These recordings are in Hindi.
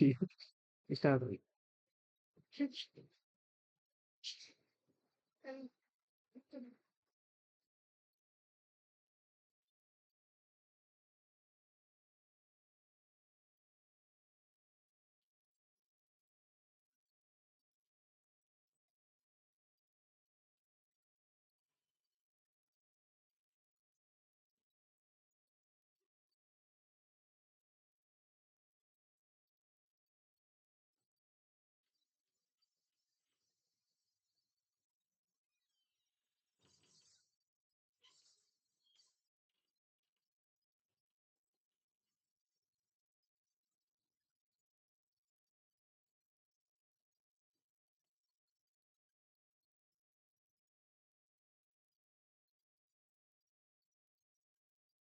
स्टार्ट हुई।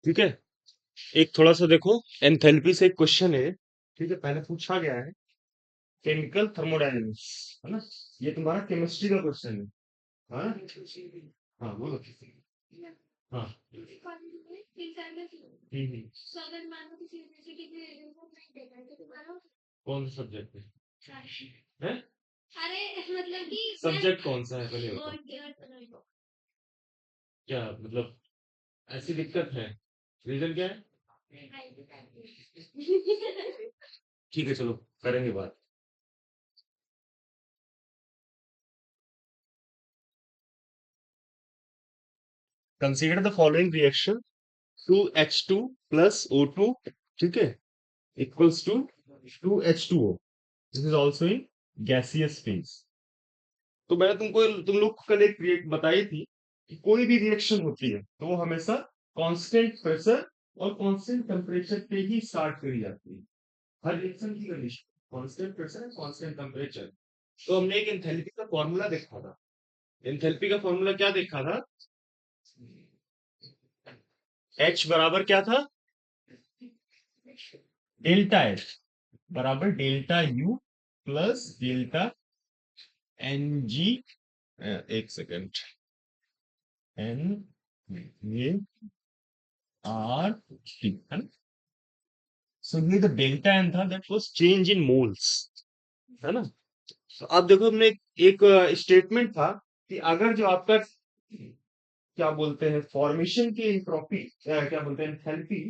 ठीक है, एक थोड़ा सा देखो, एंथैल्पी से एक क्वेश्चन है। ठीक है, पहले पूछा गया है केमिकल थर्मोडायनेमिक्स, है ना। ये तुम्हारा केमिस्ट्री का क्वेश्चन है। हाँ हाँ, बोलो। हाँ। कौन सा सब्जेक्ट है? सब्जेक्ट कौन सा है पहले बताओ। क्या मतलब, ऐसी दिक्कत है? रीजन क्या है? ठीक है, चलो करेंगे बात। Consider the following reaction, 2H2 plus O2, ठीक है, equals to 2H2O। This is also in gaseous phase. तो मैंने तुम लोग को कल एक बताई थी कि कोई भी रिएक्शन होती है तो वो हमेशा कांस्टेंट प्रेशर और कांस्टेंट टेम्परेचर पे ही स्टार्ट करी जाती है। हर रिएक्शन की condition constant pressure and constant temperature. तो हमने एक एंथैल्पी का फॉर्मूला देखा था। एंथैल्पी का फॉर्मूला क्या देखा था? H बराबर क्या था? डेल्टा एच बराबर delta U plus delta N G. एक सेकेंड, एन ये आर टी, है ना। सो ये द डेल्टा एन था, that was change in moles, है ना। तो आप देखो, हमने एक स्टेटमेंट था कि अगर जो आपका क्या बोलते हैं फॉर्मेशन की एंट्रोपी, क्या बोलते हैं एंथैल्पी,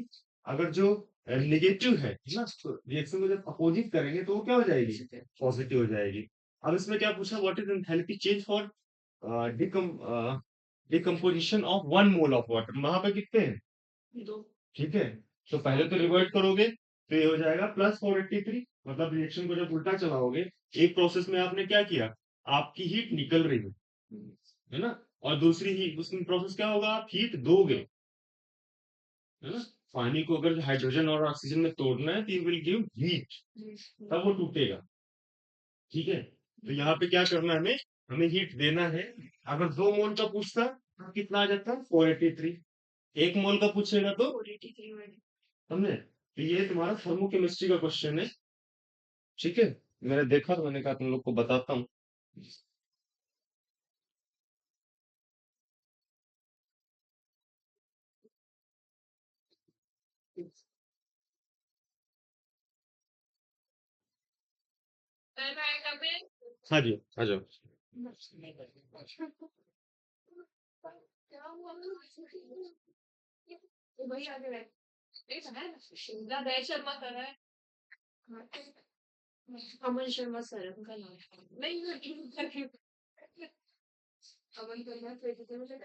अगर जो नेगेटिव है ना, तो रिएक्शन को जब अपोजिट करेंगे तो वो क्या हो जाएगी? पॉजिटिव हो जाएगी। अब इसमें क्या पूछा, what is enthalpy change for decomposition of 1 mole of water. वहां पे कितने हैं? 2। ठीक है, तो पहले तो रिवर्ट करोगे तो ये हो जाएगा +483। मतलब रिएक्शन को जब उल्टा चलाओगे, एक प्रोसेस में आपने क्या किया, आपकी हीट निकल रही है ना, और दूसरी ही दूसरी प्रोसेस क्या होगा, आप हीट दोगे, है ना। पानी को अगर हाइड्रोजन और ऑक्सीजन में तोड़ना है तो यू विल गिव हीट, तब वो टूटेगा। ठीक है, तो यहाँ पे क्या करना है, हमें हमें हीट देना है। अगर 2 मोल का पूछता तो कितना आ जाता? 483। 1 मोल का पूछेगा तो 483, समझे। तो ये तुम्हारा थर्मोकेमिस्ट्री का क्वेश्चन है। ठीक है, मैंने देखा तो मैंने कहा तुम लोग को बताता हूँ। हाँ जी, आ जाओ। अमन शर्मा सर है उनका नाम। नहीं,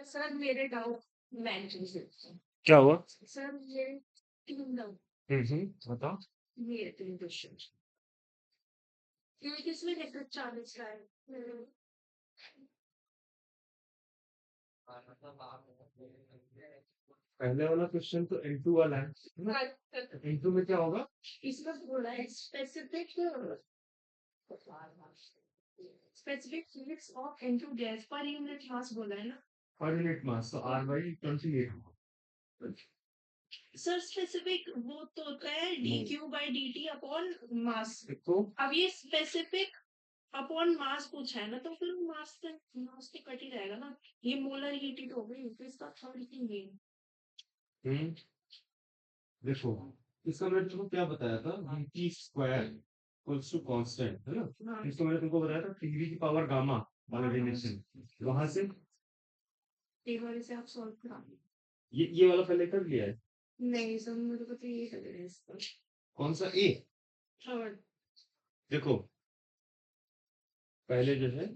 सर मेरे डाउट मैं क्या हुआ? सर मेरे 3 डाउट। बताओ। ये 3 क्वेश्चन। ये किसमें लेकर 40 का है? पहले वाला क्वेश्चन तो N2 वाला है ना? N2 में क्या होगा? इसमें बोला है specific specific physics of N2 gas per unit मास बोला है ना? पर यूनिट मास तो R/28। सर स्पेसिफिक वो तो होता है dQ/dt अपॉन मास। तो अब ये स्पेसिफिक अपॉन मास पूछा है ना, तो फिर मास तो कट ही जाएगा ना। ये मोलर हीट ही तो हो गई, तो इसका थर्ड थिंग ये। देखो, इसका मैंने तुमको क्या बताया था, dt square equals to constant है ना। हाँ इसको मैंने तुमको बताया था टीवी की पावर गामा वाला रिलेशन, वहां से एक बार इसे आप सॉल्व करा लो। ये वाला पहले कर लिया है। नहीं सर मुझे को तो ये लग रहा है इसका। कौन सा ए? थर्ड। देखो पहले जो है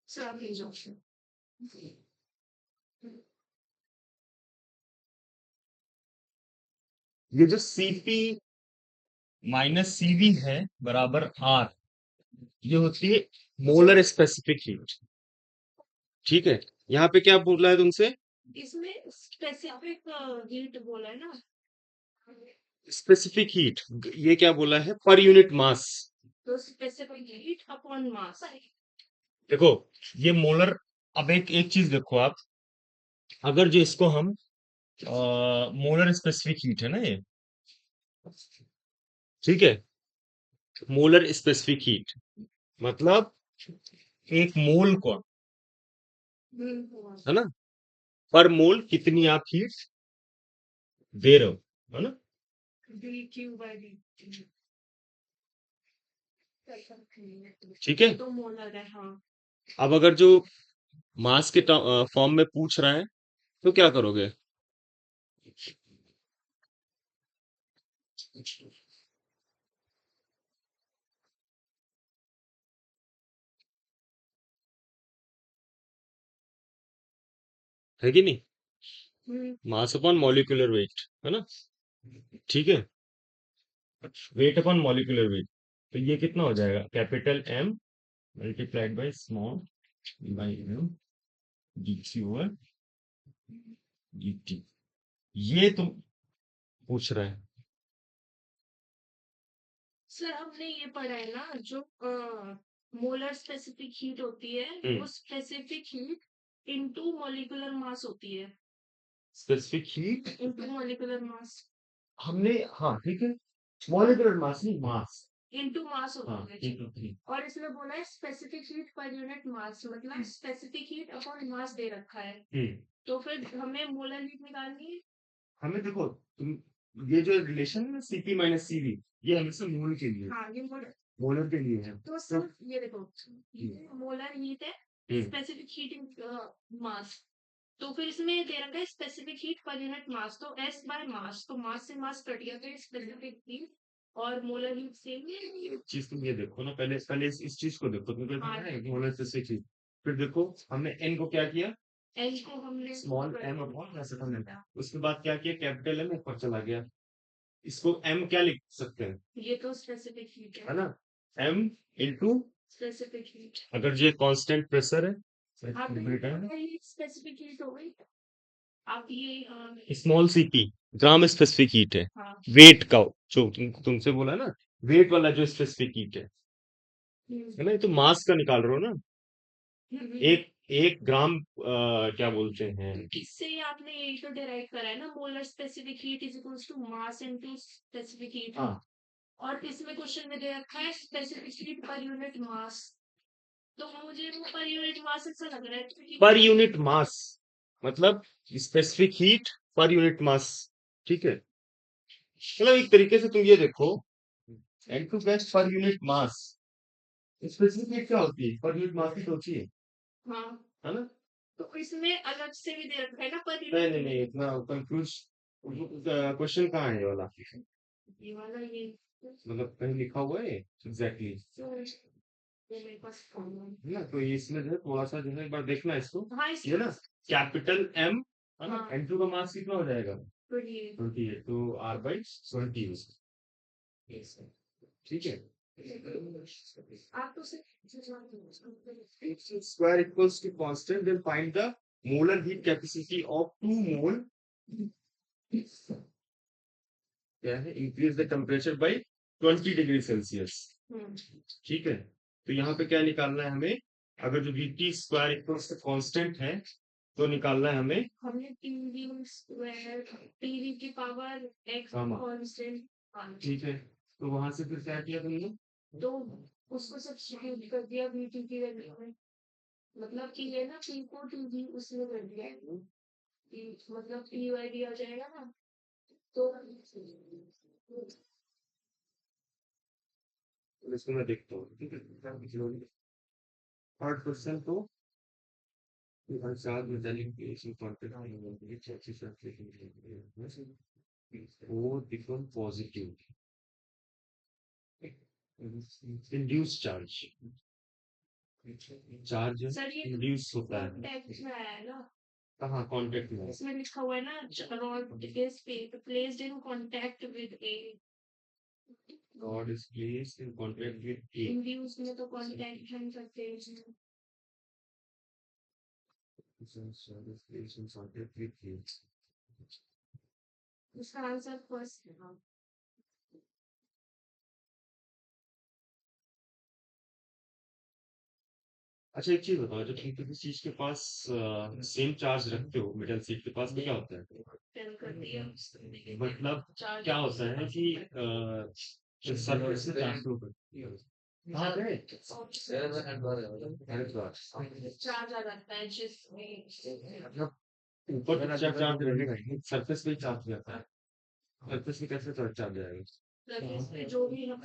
सर आप भेजो ऑप्शन। ये जो सीपी माइनस सीवी है बराबर आर, ये होती है मोलर स्पेसिफिक हीट। ठीक है, यहाँ पे क्या बोला है तुमसे? इसमें स्पेसिफिक हीट बोला है ना। स्पेसिफिक हीट, ये क्या बोला है? पर यूनिट मास। तो स्पेसिफिक हीट अपॉन मास। देखो ये मोलर, अब एक चीज देखो आप, अगर जो इसको हम मोलर स्पेसिफिक हीट है ना ये, ठीक है, मोलर स्पेसिफिक हीट मतलब एक मोल को, है ना, पर मोल कितनी आप हीट दे रहे हो, है ना। ठीक है, तो मोलर है हाँ। अब अगर जो मास के फॉर्म में पूछ रहा है तो क्या करोगे? है कि नहीं? मास अपॉन मॉलिक्यूलर वेट, है ना। ठीक है, वेट अपॉन मॉलिक्यूलर वेट, तो ये कितना हो जाएगा? Capital M multiplied by small by M D over dt, ये तुम पूछ रहा है। सर हमने ये पढ़ा है ना जो मोलर स्पेसिफिक हीट होती है वो specific heat into molecular mass होती है। Specific heat into molecular mass. हमने, हाँ ठीक है, मॉलिक्यूलर मास नहीं, मास। इनटू मास हाँ होती है। ठीक है, ठीक। और इसमें बोला है specific heat per unit mass मतलब स्पेसिफिक हीट अपॉन मास दे रखा है। तो फिर हमें मोलर हीट निकालनी है। हमें देखो तुम, ये जो रिलेशन है सीपी माइनस सीवी, ये हमेशा मोल के लिए, हाँ ये मोलर। मोलर के लिए है। तो सिर्फ ये देखो ये मोलर हीट है स्पेसिफिक हीट इन मास। तो फिर इसमें दे रखा है specific heat per unit mass तो एस बाय मास तो मास से मास कट गया तो स्पेसिफिक हीट और मोलर हीट सेम है। ये चीज तुम ये देखो ना, पहले पहले इस चीज को देखो, तुमको पता है मोलर स्पेसिफिक हीट। फिर देखो हमने एन को क्या किया? एन को हमने स्मॉल एम अपॉन ऐसे हमने, उसके बाद क्या किया? कैपिटल एम ऊपर चला गया। इसको एम क्या लिख सकते हैं? ये तो स्पेसिफिक हीट है ना, एम इंटू, स्पेसिफिक हीट। अगर ये कांस्टेंट प्रेशर है, स्पेसिफिक हीट हो गई। आप ये small CP gram specific heat है। हाँ वेट का जो तुमसे बोला ना, वेट वाला जो स्पेसिफिक हीट है ना, ये तो मास का निकाल रहे हो ना। एक एक ग्राम क्या बोलते हैं, इससे ही आपने यही तो डिराइव करा है ना molar specific heat is equals to mass into specific heat. हाँ और इसमें क्वेश्चन में दे रखा है specific heat per unit mass. तो मुझे वो पर यूनिट मास ऐसा लग रहा है क्योंकि पर यूनिट मास मतलब specific heat per unit mass. ठीक है, मतलब एक तरीके से तुम ये देखो, N two gas per unit mass, specific heat क्या होती है? पर यूनिट मास ही तो होती है। हाँ है ना। तो इसमें अलग से भी दे रखा है ना पर नहीं यूनिट। नहीं नहीं, इतना कंफ्यूज क्वेश्चन कहाँ है ये वाला? ये वाला ये मतलब कहीं लिखा हुआ है एग्जैक्टली, ये मेरे पास है ना। तो ये इसमें जो है थोड़ा सा जो है एक बार देखना इसको। हाँ ये ना कैपिटल एम, है ना, हाँ एन टू का मास कितना हो जाएगा? तो ये 28, तो आर बाई 20। ठीक है, आप तो square equals to constant, then find the molar heat capacity of 2 mole, क्या है, increase the temperature by 20 degree Celsius. ठीक है, तो यहाँ पे क्या निकालना है हमें? अगर जो VT square equals to constant है तो निकालना है हमें, हमने टीवी स्क्वायर टीवी की पावर एक्स गामा। कांस्टेंट। ठीक है, तो वहां से फिर क्या किया तुमने? तो उसको सब्स्टिट्यूट कर दिया वीटी की वैल्यू में। मतलब कि ये ना पी को टीवी उसमें कर दिया है। मतलब पी वाई डी आ जाएगा ना। तो तो इसको मैं देखता हूँ, ठीक है। थर्ड क्वेश्चन तो charge metallic plates in contact वो become positive induce charge charge sir ये इंड्यूस होता है कॉन्टेक्ट में है ना, कहाँ कांटेक्ट में इसमें लिखा हुआ है ना rod is placed in contact with a, rod is placed in contact with a induce में तो कांटेक्ट हम करते हैं इसमें। Rod is placed in contact with a इसका आंसर फर्स्ट है। अच्छा एक चीज बताओ, जब तुम किसी चीज के पास सेम चार्ज रखते हो मेटल शीट के पास, तो क्या होता है? फिल कर दिया मतलब चार्ज क्या होता है कि सरफेस से चार्ज ऊपर हाँ गए अरे वाह। चार्ज आ जाता है जिसमें मतलब ऊपर तो चार्ज रहेगा ही, सरफेस पे चार्ज रहता है, सरफेस पे कैसे चार्ज आएगा? सरफेस पे जो भी हम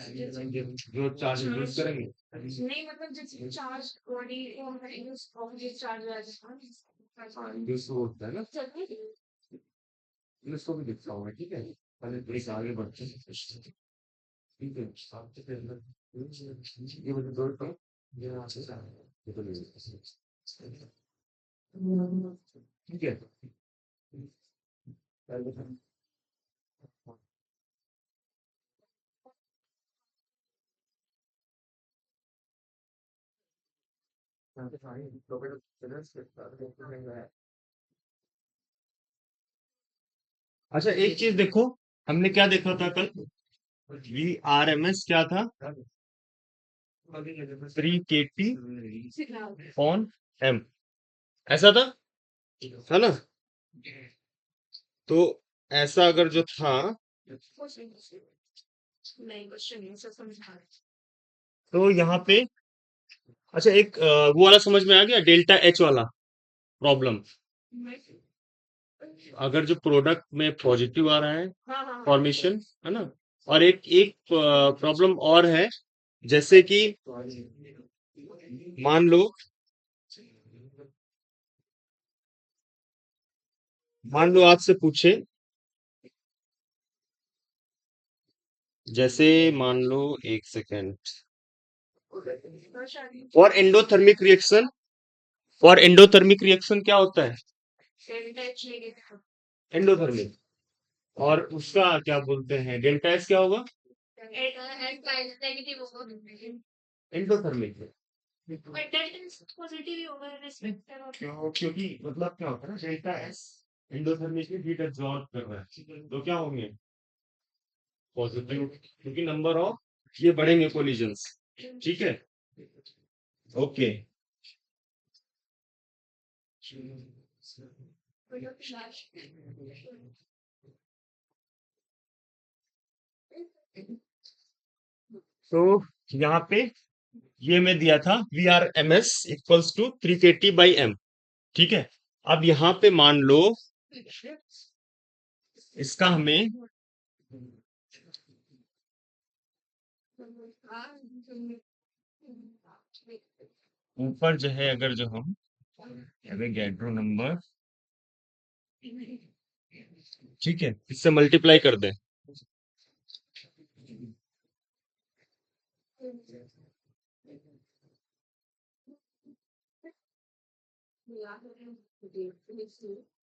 जो चार्ज यूज करेंगे नहीं मतलब जिस चार्ज बॉडी को हम यूज करेंगे चार्ज आ जाएगा। यूज होता है ना, मैं इसको भी दिखता हूँ, ठीक है। पहले तो इस आगे बढ़ते हैं, ठीक है। सबसे पहले ये मुझे दो तो ये यहाँ से ये तो ले ठीक है। पहले तो अच्छा एक चीज देखो, हमने क्या देखा था कल? VRMS क्या था? 3 kT/m ऐसा था, है ना? तो ऐसा अगर जो था नहीं क्वेश्चन नहीं सर समझ आ तो यहाँ पे अच्छा एक वो वाला समझ में आ गया, डेल्टा एच वाला प्रॉब्लम। अगर जो प्रोडक्ट में पॉजिटिव आ रहा है हाँ हाँ फॉर्मेशन, है ना, और एक एक प्रॉब्लम और है, जैसे कि मान लो आपसे पूछे, जैसे मान लो एक सेकेंड, फॉर एंडोथर्मिक रिएक्शन, क्या होता है? एंडोथर्मिक, और उसका क्या बोलते हैं, डेल्टा एस क्या होगा? नेगेटिव होगा एंडोथर्मिक। पॉजिटिव ही होगा रिस्पेक्ट क्योंकि मतलब क्या होता है ना, डेल्टा एस एंडोथर्मिक में हीट एब्जॉर्ब कर रहा है, तो क्या होंगे? पॉजिटिव, क्योंकि नंबर ऑफ ये बढ़ेंगे कोलिजन्स, ठीक है। ओके तो यहाँ पे ये मैं दिया था VRMS इक्वल्स टू 3 kT/m, ठीक है। अब यहाँ पे मान लो इसका हमें ऊपर जो है, अगर जो हम एवोगैड्रो नंबर, ठीक है, इससे मल्टीप्लाई कर दें,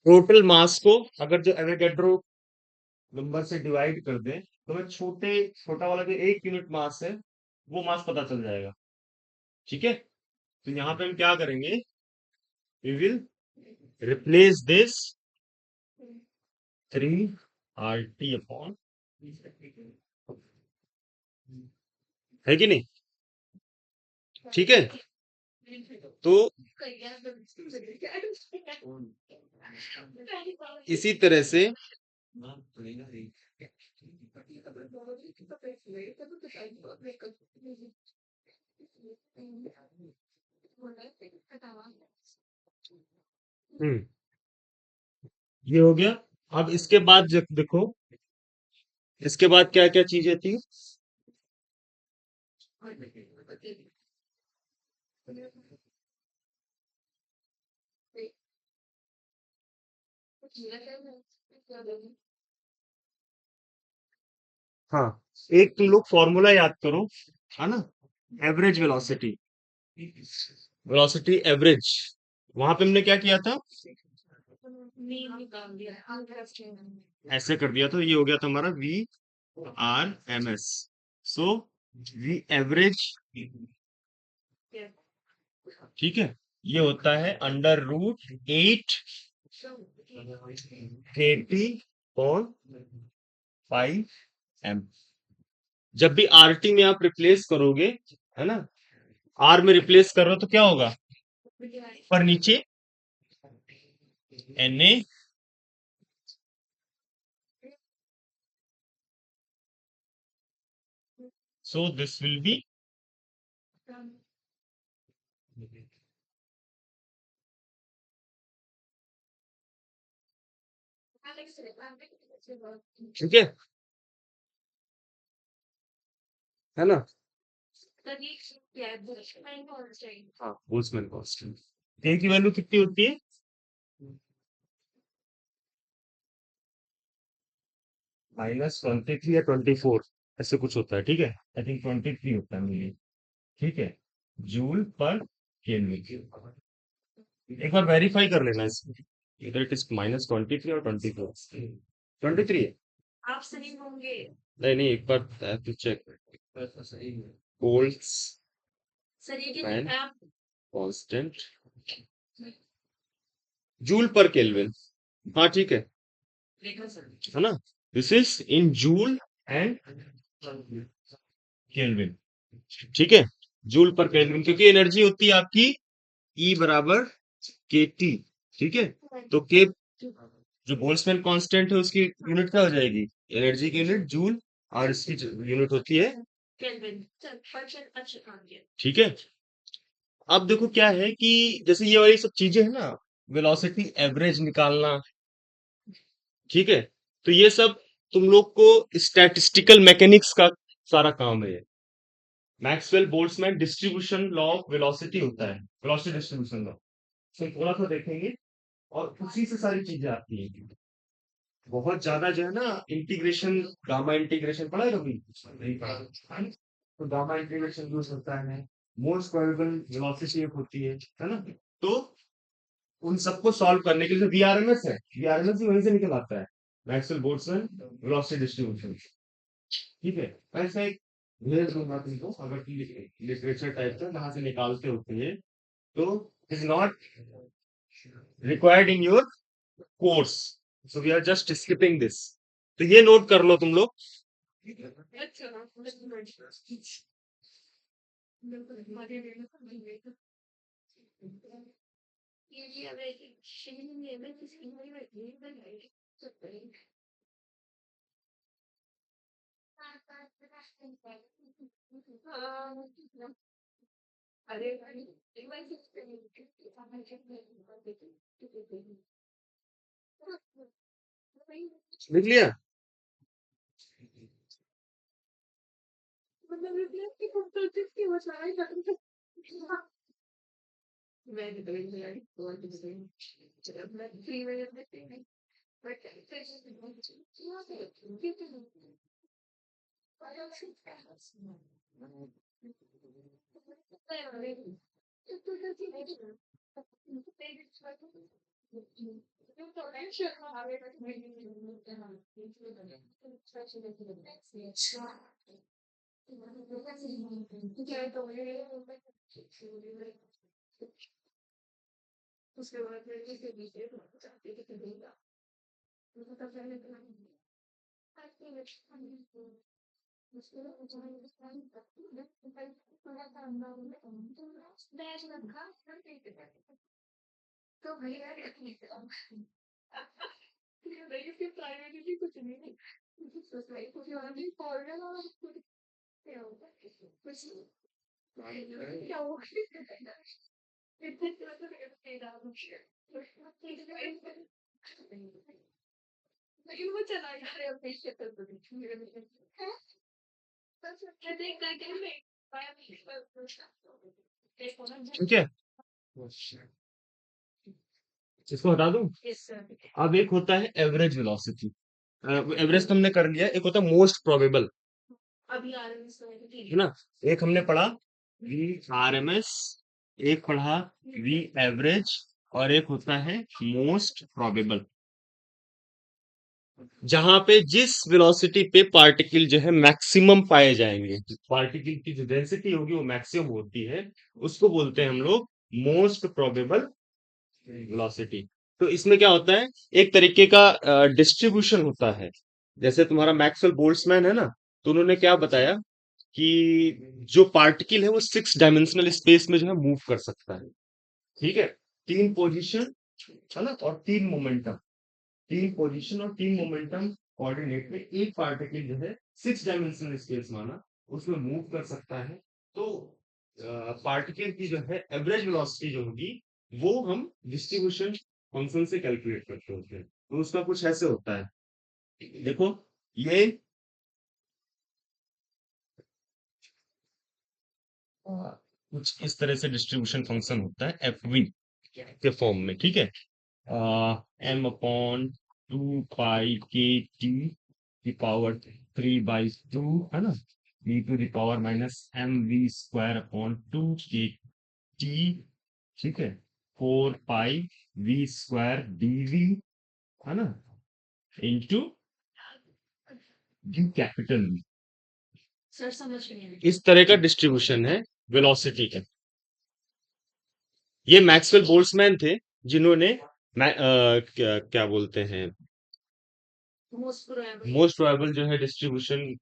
टोटल मास को अगर जो एवोगैड्रो नंबर से डिवाइड कर दें, तो हमें छोटा वाला जो 1 यूनिट मास है वो मास पता चल जाएगा, ठीक है। तो यहाँ पे हम क्या करेंगे, we will replace this 3 RT/, है कि नहीं? ठीक है। तो इसी तरह से हम्म ये हो गया। अब इसके बाद देखो, इसके बाद क्या क्या चीजें थी? हाँ, एक तुम लोग फॉर्मूला याद करो, है ना? एवरेज वेलोसिटी, वेलोसिटी एवरेज, वहां पे हमने क्या किया था? मीन निकाल दिया। ऐसे कर दिया था, ये हो गया था हमारा V R M S. So we average, ठीक है, ये होता है अंडर रूट 8 KT और 5 M। जब भी RT में आप रिप्लेस करोगे, है ना, R में रिप्लेस कर रहे हो तो क्या होगा? पर नीचे Na, so this will be, ठीक है ना? हाँ, बोल्ट्जमैन कांस्टेंट, K की वैल्यू कितनी होती है? -23 या 24, ऐसे कुछ होता है, ठीक है, आई थिंक 23 होता है मेरे, ठीक है, जूल पर केल्विन। एक बार वेरीफाई कर लेना इसमें, इधर इट इज -23 और 24, 23 है। आप सही होंगे। नहीं नहीं, एक बार टू चेक, बोल्ट्स सर ये मैन आप कांस्टेंट जूल पर केल्विन, हाँ ठीक है ना? This is in joule and kelvin, ठीक है, जूल पर केल्विन, क्योंकि एनर्जी होती है आपकी E बराबर KT, ठीक है, तो के जो बोल्ट्जमैन कांस्टेंट है उसकी यूनिट क्या हो जाएगी? एनर्जी की यूनिट जूल, और इसकी यूनिट होती है केल्विन। चल फंक्शन अच्छा काम किया। ठीक है। अब देखो क्या है कि जैसे ये वाली सब चीजें है ना, वेलोसिटी एवरेज निकालना, ठीक है, तो ये सब तुम लोग को स्टैटिस्टिकल मैकेनिक्स का सारा काम है। Maxwell Boltzmann distribution law of velocity होता है, वेलोसिटी डिस्ट्रीब्यूशन लॉ, तो थोड़ा सा देखेंगे, और उसी से सारी चीजें आती हैं। बहुत ज्यादा जो है ना, इंटीग्रेशन, गामा इंटीग्रेशन पढ़ा है कभी? नहीं पढ़ा है ना? तो गामा इंटीग्रेशन यूज होता है, मोस्ट प्रोबेबल वेलोसिटी एक होती है ना? तो उन सबको सॉल्व करने के लिए वीआरएमएस है, वीआरएमएस भी वहीं से निकल आता है, मैक्सवेल बोल्ट्जमैन वेलोसिटी डिस्ट्रीब्यूशन, ठीक है। ऐसा एक भेज दूंगा तुमको, अगर लिटरेचर टाइप का कहाँ से निकालते होते हैं, तो is not required in your course, so we are just skipping this, तो ये नोट कर लो तुम लोग। अच्छा ये अब शेयर में किसी में अरे लिख लिया? मैंने तो फ्री में देते हैं बट उसके बाद तो भैया इसके प्राइवेटली कुछ नहीं कुछ और भी फॉरन और क्या होगा कुछ क्या होगा लेकिन वो चला जा रहा है अपनी शक्ल तो देख ठीक है, इसको हटा दूं। Yes sir. अब एक होता है एवरेज वेलोसिटी, एवरेज तो हमने कर लिया, एक होता है मोस्ट प्रोबेबल, अभी आ रहे हैं सर। है ना। एक हमने पढ़ा वी आर एम एस, एक पढ़ा वी एवरेज, और एक होता है मोस्ट प्रोबेबल, जहां पे जिस वेलोसिटी पे पार्टिकल जो है मैक्सिमम पाए जाएंगे, पार्टिकल की जो डेंसिटी होगी वो मैक्सिमम होती है, उसको बोलते हैं हम लोग मोस्ट प्रोबेबल वेलोसिटी। तो इसमें क्या होता है, एक तरीके का डिस्ट्रीब्यूशन होता है। जैसे तुम्हारा मैक्सवेल बोल्ट्जमैन है ना, तो उन्होंने क्या बताया कि जो पार्टिकल है वो 6 डायमेंशनल स्पेस में जो है मूव कर सकता है। ठीक है, 3 पोजीशन, है ना, और 3 मोमेंटम, 3 पोजीशन और 3 मोमेंटम कोऑर्डिनेट में एक पार्टिकल जो है 6 डायमेंशनल स्पेस माना उसमें मूव कर सकता है। तो पार्टिकल की जो है एवरेज वेलोसिटी जो होगी वो हम डिस्ट्रीब्यूशन फंक्शन से कैलकुलेट करते होते हैं। तो उसका कुछ ऐसे होता है, देखो ये कुछ इस तरह से डिस्ट्रीब्यूशन फंक्शन होता है एफ वी के फॉर्म में। ठीक है, एम अपॉन 2 पाई के टी की पावर 3/2, है ना, e to the power minus mv² upon 2 K T. ठीक है, 4 पाई v² dv, है ना, into D capital V। Sir समझ नहीं आया। इस तरह का डिस्ट्रीब्यूशन है वेलोसिटी का। ये मैक्सवेल बोल्ट्जमैन थे जिन्होंने क्या क्या बोलते हैं, मोस्ट प्रोबेबल। मोस्ट प्रोबेबल जो है डिस्ट्रीब्यूशन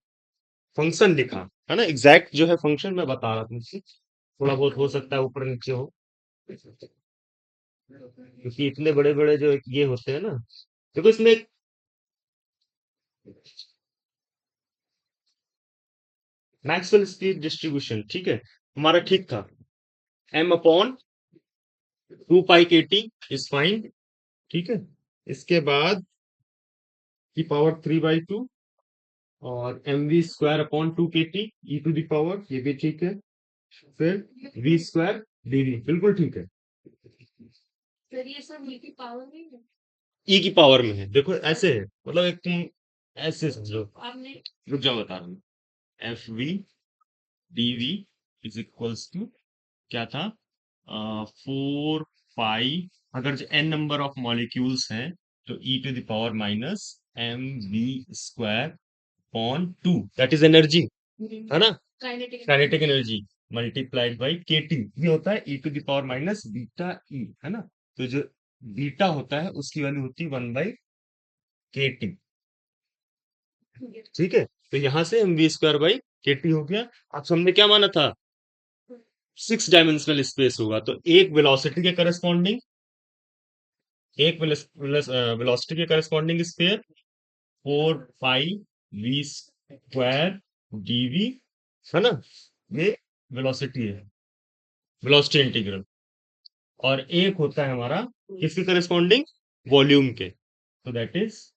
फंक्शन लिखा, है ना। एग्जैक्ट जो है फंक्शन मैं बता रहा था मुझसे, थोड़ा बहुत हो सकता है ऊपर नीचे हो, क्योंकि इतने बड़े बड़े जो ये होते हैं ना। देखो इसमें एक मैक्सवेल स्पीड डिस्ट्रीब्यूशन, ठीक है, हमारा ठीक था, m/2 पाई के टी इज फाइन। ठीक है, इसके बाद की पावर 3/2 और mv² upon 2 K T e to the power, ये भी ठीक है। फिर v² dv बिल्कुल ठीक है, सर ये सब ये की पावर नहीं है। ई की पावर में है। देखो ऐसे है, मतलब एक तुम ऐसे समझो, आपने रुक जाओ बता रहा हूँ। F V D V is equals to क्या था, 4 पाई, अगर जो एन नंबर ऑफ मॉलिक्यूल्स हैं तो e to the power minus mv² upon 2, that is energy, है ना, kinetic kinetic energy, multiplied by K T, ये होता है e to the power minus beta E, है ना। तो जो बीटा होता है उसकी वैल्यू होती है 1/के टी। ठीक है, तो यहां से mv² बाई के टी हो गया। अब हमने क्या माना था, 6 डायमेंशनल स्पेस होगा, तो एक वेलोसिटी के करस्पॉन्डिंग, एक वेलोसिटी के करस्पॉन्डिंग स्पेयर 4 पाई v² dv, है ना, ये वेलोसिटी है, वेलोसिटी इंटीग्रल। और एक होता है हमारा किसके करस्पॉन्डिंग, वॉल्यूम के, तो दैट इज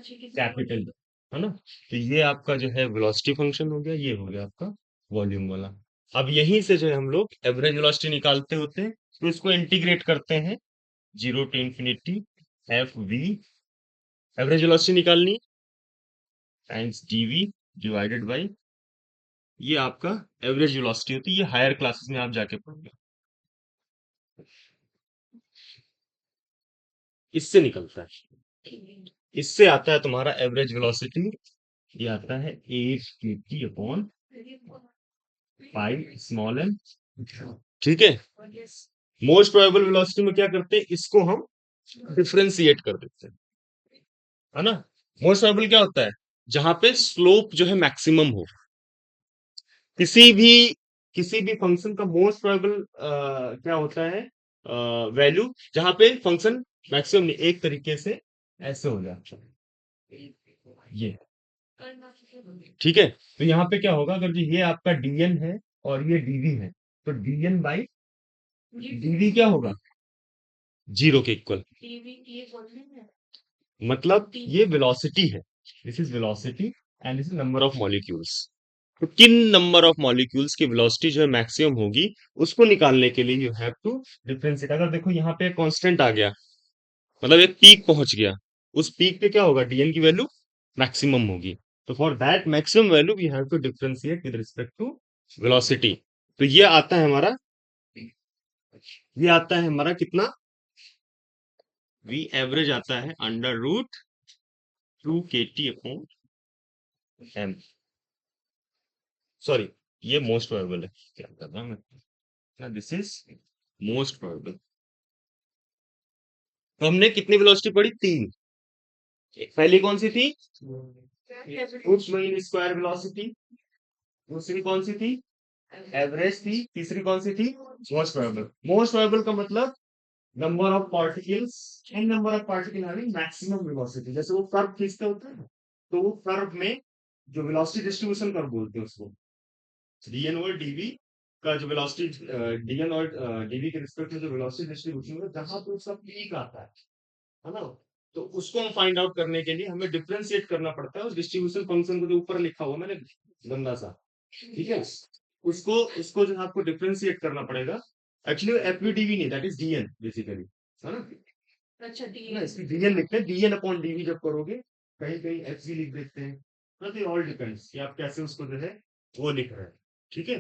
कैपिटल, है ना। तो ये आपका जो है वेलोसिटी फंक्शन हो गया, ये हो गया आपका वॉल्यूम वाला। अब यहीं से जो है हम लोग एवरेज वेलोसिटी निकालते होते हैं, तो इसको इंटीग्रेट करते हैं 0 to ∞ F V, average velocity निकालनी टाइम्स डीवी डिवाइडेड बाई, ये आपका एवरेज वेलोसिटी होती है। ये हायर क्लासेस में आप जाके पढ़ोगे, इससे निकलता है, इससे आता है तुम्हारा एवरेज वेलोसिटी, ये आता है 8 kT/पाई m। ठीक है, मोस्ट प्रोबेबल वेलोसिटी में क्या करते हैं, इसको हम डिफरेंशिएट कर देते हैं, है ना। मोस्ट प्रोबेबल क्या होता है, जहां पे स्लोप जो है मैक्सिमम हो, किसी भी किसी भी फंक्शन का मोस्ट प्रोबेबल क्या होता है, वैल्यू जहां पे फंक्शन मैक्सिमम नहीं, एक तरीके से ऐसे हो जाता है ये। ठीक है, तो यहाँ पे क्या होगा, अगर जो ये आपका dn है और ये dv है, तो dn बाई dv क्या होगा, 0 के इक्वल। मतलब ये वेलोसिटी है, this is velocity and this is number of molecules. तो किन नंबर ऑफ मॉलिक्यूल्स की वेलोसिटी जो है मैक्सिमम होगी, उसको निकालने के लिए यू हैव टू डिफरेंशिएट। अगर देखो यहाँ पे कांस्टेंट आ गया, मतलब एक पीक पहुंच गया, उस पीक पे क्या होगा, डीएन की वैल्यू मैक्सिमम होगी। तो for that maximum value we have to differentiate with respect to velocity. तो ये आता है हमारा कितना, वी एवरेज आता है under root 2 kT upon M. Sorry, ये मोस्ट प्रोबेबल है, क्या कर रहा हूं मैं, दिस इज मोस्ट प्रोबेबल। तो हमने कितनी वेलोसिटी पढ़ी, 3। पहली कौन सी थी, रूट मीन स्क्वायर वेलोसिटी। दूसरी कौन सी थी, एवरेज थी। तीसरी कौन सी थी, मोस्ट प्रोबेबल। मोस्ट प्रोबेबल का मतलब number of particles, N number of particle having maximum velocity. जैसे वो कर्व खींचते होते हैं ना, तो वो कर्व में जो वेलोसिटी डिस्ट्रीब्यूशन कर्व बोलते हैं उसको, डीएन और डीवी का जो वेलोसिटी, डीएन और डीवी के रिस्पेक्ट में जो वेलोसिटी डिस्ट्रीब्यूशन है, जहां पे उसका पीक आता है ना, तो उसको हम फाइंड आउट करने के लिए हमें डिफरेंशिएट करना पड़ता है उस डिस्ट्रीब्यूशन फंक्शन को जो ऊपर लिखा हुआ मैंने गंदा सा, ठीक है, उसको उसको जो है आपको डिफरेंशिएट करना पड़ेगा। एक्चुअली एफवीडीवी नहीं, दैट इज डीएन बेसिकली, है ना। अच्छा ना, डीएन। इसकी डीएन लिखते हैं, डीएन अपॉन डीवी जब करोगे, कहीं कहीं एफवी लिख देते हैं, ना, तो ऑल डिपेंड्स कि आप कैसे उसको जो है वो लिख रहे हैं, ठीक है।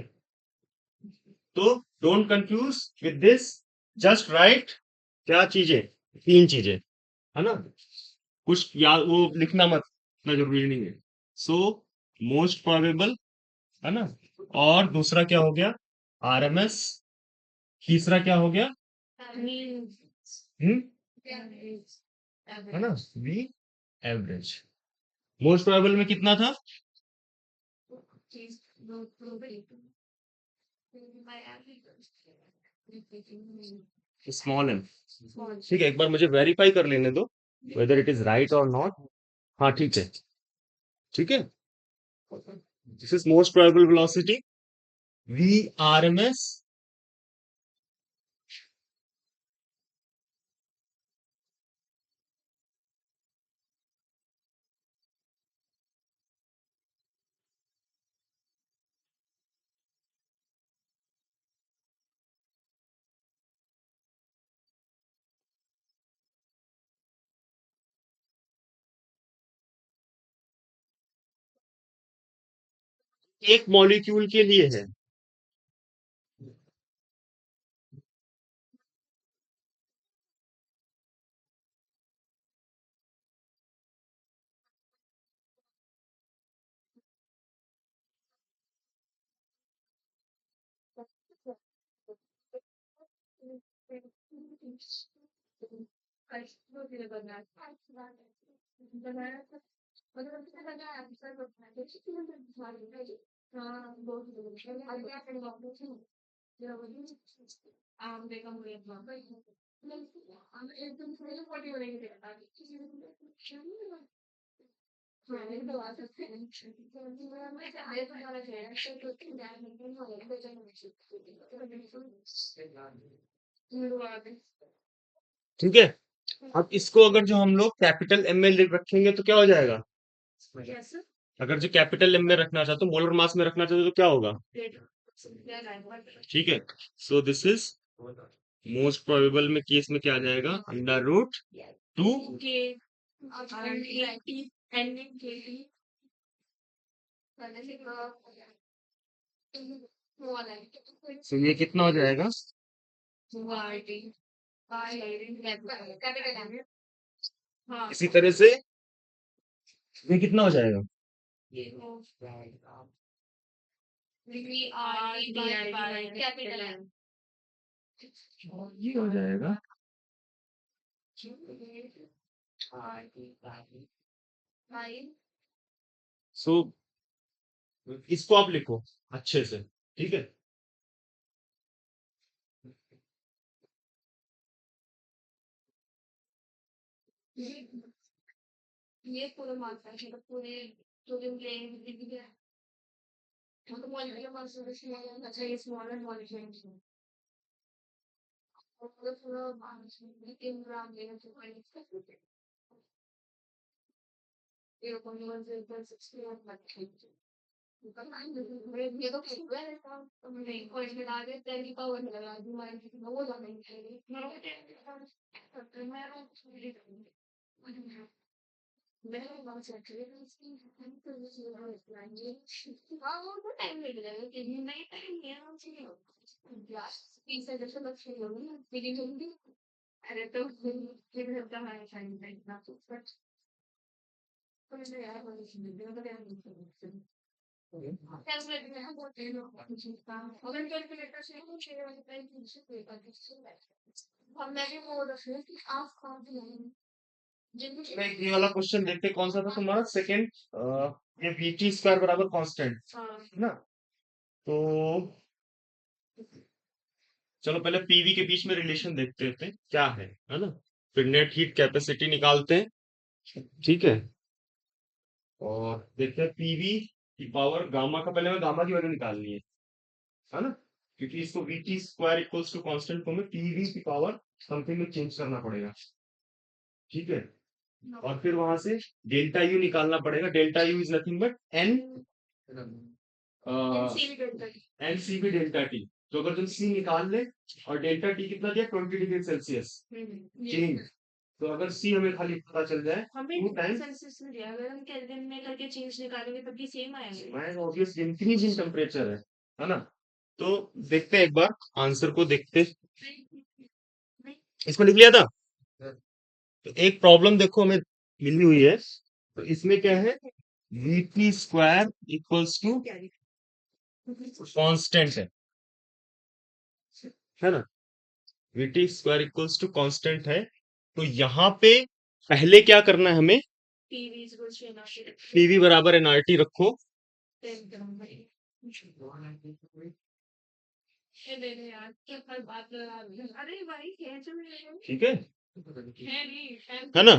तो don't confuse with this, just right क्या चीजें, 3 चीजें, है ना, कुछ याद वो लिखना मत, इतना जरूरी नहीं है। सो मोस्ट प्रोबेबल, है ना, और दूसरा क्या हो गया, आरएमएस। तीसरा क्या हो गया, हम्म, है ना, वी एवरेज। मोस्ट प्रोबेबल में कितना था, स्मॉल एम। ठीक है, एक बार मुझे वेरीफाई कर लेने दो वेदर इट इज राइट और नॉट। हाँ ठीक है, ठीक है। This is most probable velocity, V RMS. एक मॉलिक्यूल के लिए है, ठीक है। अब इसको अगर जो हम लोग कैपिटल एम में रखेंगे तो क्या हो जाएगा, अगर जो कैपिटल एम में रखना चाहते हो, मोलर मास में रखना चाहते हो, तो क्या होगा, ठीक है। So this is most probable में केस में क्या आ जाएगा, अंडर रूट 2। तो ये कितना हो जाएगा, इसी तरह से ये कितना हो जाएगा, ये हो जाएगा। सो इसको आप लिखो अच्छे से, ठीक है। ये तो नहीं कोई मिला दे तेरी पावर लगा दी मार वो तो नहीं मैं बहुत चाहती हूँ हाँ वो तो टाइम लग जाएगा कि नहीं टाइम नहीं है चाहिए लास्ट 30 सेकंड तक शुरू होगी मेरी जल्दी अरे तो फिर होता है टाइम इतना तो बट मुझे यार वो नहीं तो क्या कैलकुलेटर में हम बोलते हैं अगर कैलकुलेटर से हम 6 बजे पहले से पे करते हम मैं भी बोल रही हूँ कि आप कौन सी जिनकी चलो एक ये वाला क्वेश्चन देखते हैं, कौन सा था तुम्हारा सेकंड? ये वीटी स्क्वायर बराबर कांस्टेंट हाँ है ना? तो चलो पहले पीवी के बीच में रिलेशन देखते हैं क्या है ना? फिर नेट हीट कैपेसिटी निकालते हैं, ठीक है? और देखते हैं पीवी की पावर गामा का, पहले हमें गामा की वैल्यू निकालनी है ना? क्योंकि इसको VT square equals to constant को हमें पीवी की पावर समथिंग में चेंज करना पड़ेगा, ठीक है? और फिर वहां से डेल्टा यू निकालना पड़ेगा। Delta U is nothing but N NCB करता है N C B delta T. तो अगर तुम सी निकाल ले और डेल्टा टी कितना दिया, 20 डिग्री सेल्सियस चेंज, तो अगर सी हमें खाली पता चल जाए हमें 2 टाइम्स सेल्सियस में दिया अगर हम केल्विन में करके चेंज निकालेंगे तब भी सेम आएगा मैं ऑब्वियस इंक्रीज इन टेम्परेचर है ना? तो देखते हैं एक बार आंसर को देखते। इसमें लिख लिया था। तो एक प्रॉब्लम देखो हमें मिली हुई है, तो इसमें क्या है, VT square equals to constant है ना? VT square equals to constant है। तो यहाँ पे पहले क्या करना है हमें, PV is equal to PV बराबर एनआरटी रखो, दे दे यार क्या हर बात अरे भाई कैसे ठीक है है नहीं है ना?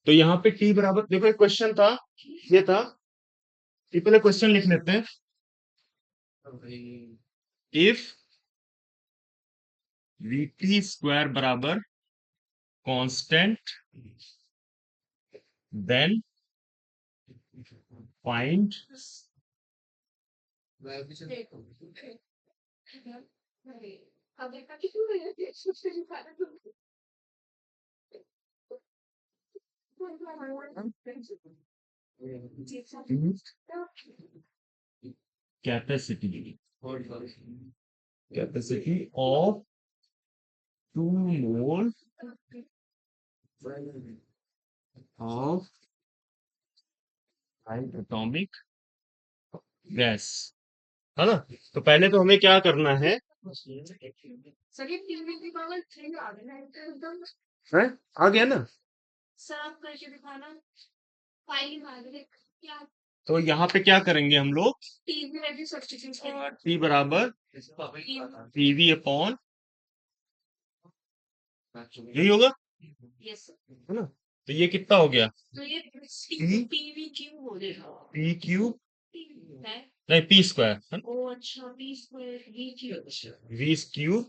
तो यहाँ पे टी बराबर, देखो एक क्वेश्चन था, ये था कि पहले क्वेश्चन लिख लेते हैं। इफ वीटी स्क्वायर बराबर कांस्टेंट देन फाइंड अब देखा कि क्यों है सबसे दिखाना capacity capacity of 2 mole of atomic gas, है ना? तो पहले तो हमें क्या करना है, सर ये पीवी की पावर 3 आ गया एकदम है? आ गया ना? सर आप करके दिखाना फाइल मार दे क्या तो यहाँ पे क्या करेंगे हम लोग, टीवी में भी सब्स्टिट्यूट टी बराबर पीवी अपॉन, यही होगा यस है ना? तो ये कितना हो गया, तो ये P टीवी क्यों बोलेगा पी क्यू, है नहीं पी स्क्वायर है ना? ओ अच्छा V square V Q V Q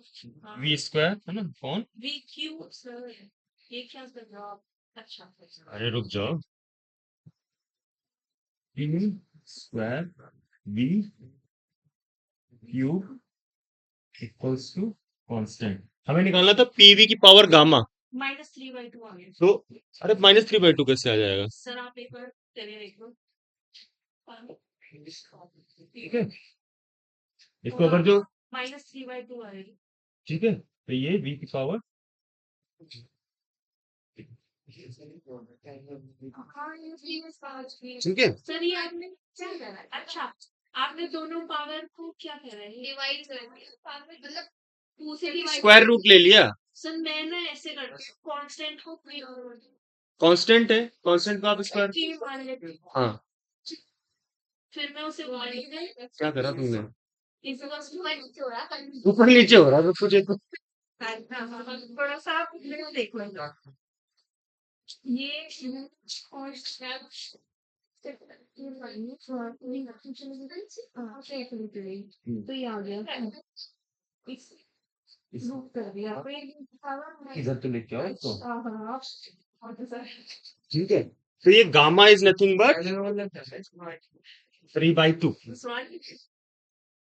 हाँ वी स्क्वायर है ना अपॉन, वी क्यू सर ये क्या कर रहे हो आप अच्छा अरे रुक जाओ, P square V Q equals to constant. हमें निकालना था पीवी की पावर गामा, -3/2 आ गया तो अरे -3/2 कैसे आ जाएगा? सर आप एक बार करिए एक बार ठीक है, इसको अगर जो, -3/2 आएगी ठीक है, तो ये v की पावर, हाँ ये प्रीवियस पावर ठीक है, सर ये आपने क्या करा अच्छा आपने दोनों पावर को क्या करा है डिवाइड कर दिया मतलब 2 से डिवाइड स्क्वायर रूट ले लिया। सर मैं ना ऐसे करती हूँ कांस्टेंट को कांस्टेंट है, कांस्टेंट का आप स्क्वायर, की मान लेती हूँ हाँ, फिर मैं उसे क्या करा तुमने, नीचे हो रहा ऊपर नीचे हो रहा है तुझे तो। थोड़ा सा आप देख लो ये और तो ये आ गया रूट कर दिया इधर तो लेके आओ इसको, हाँ ठीक है? तो ये gamma is nothing but 3/2। This one?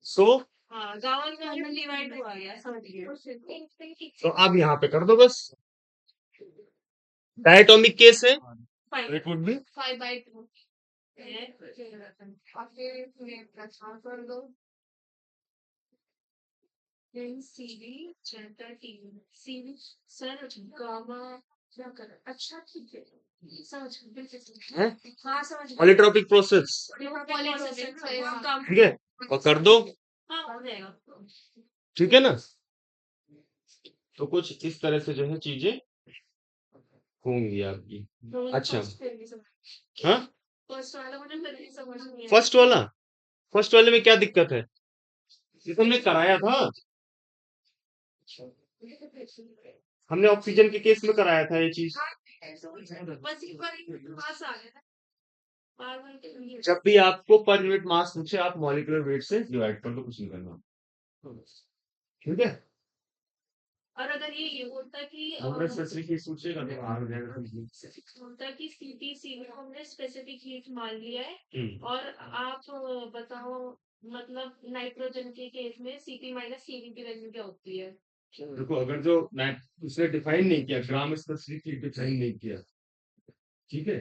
सो हाँ, गाँव में हमने डिवाइड हुआ गया, समझ गए। तो अब यहाँ पे कर दो बस। डायटोमिक केस है, इट वुड बी 5/2 है। और फिर ट्रांसफर दो। then CV chapter 3 CV sir gamma क्या कर अच्छा ठीक है समझ बिल्कुल है हाँ समझ पॉलीट्रोपिक प्रोसेस, पॉलीप्रोसेस काम ठीक है, और कर दो, हाँ हो जाएगा ठीक है ना। तो कुछ इस तरह से जो है चीजें होंगी आपकी। अच्छा हाँ फर्स्ट वाला मुझे फिर भी समझ नहीं आया फर्स्ट वाले में क्या दिक्कत है, ये तो हमने कराया था, हमने ऑक्सीजन के केस में कराया था ये चीज। बस एक बार पास आ गया बार जब भी आपको पर यूनिट मास पूछे आप मॉलिक्यूलर वेट से डिवाइड कर दो, कुछ नहीं करना, ठीक है। और अगर ये होता कि मोलर स्पेसिफिक हीट पूछेगा तो आर हो जाएगा कुछ होता कि सीटी सीवी को हमने स्पेसिफिक हीट मान लिया है नहीं। और आप बताओ मतलब नाइट्रोजन के केस में सीपी माइनस सीवी की वैल्यू क्या होती है? देखो अगर जो उसने डिफाइन नहीं किया, ग्राम स्पेसिफिक हीट डिफाइन नहीं किया, ठीक है,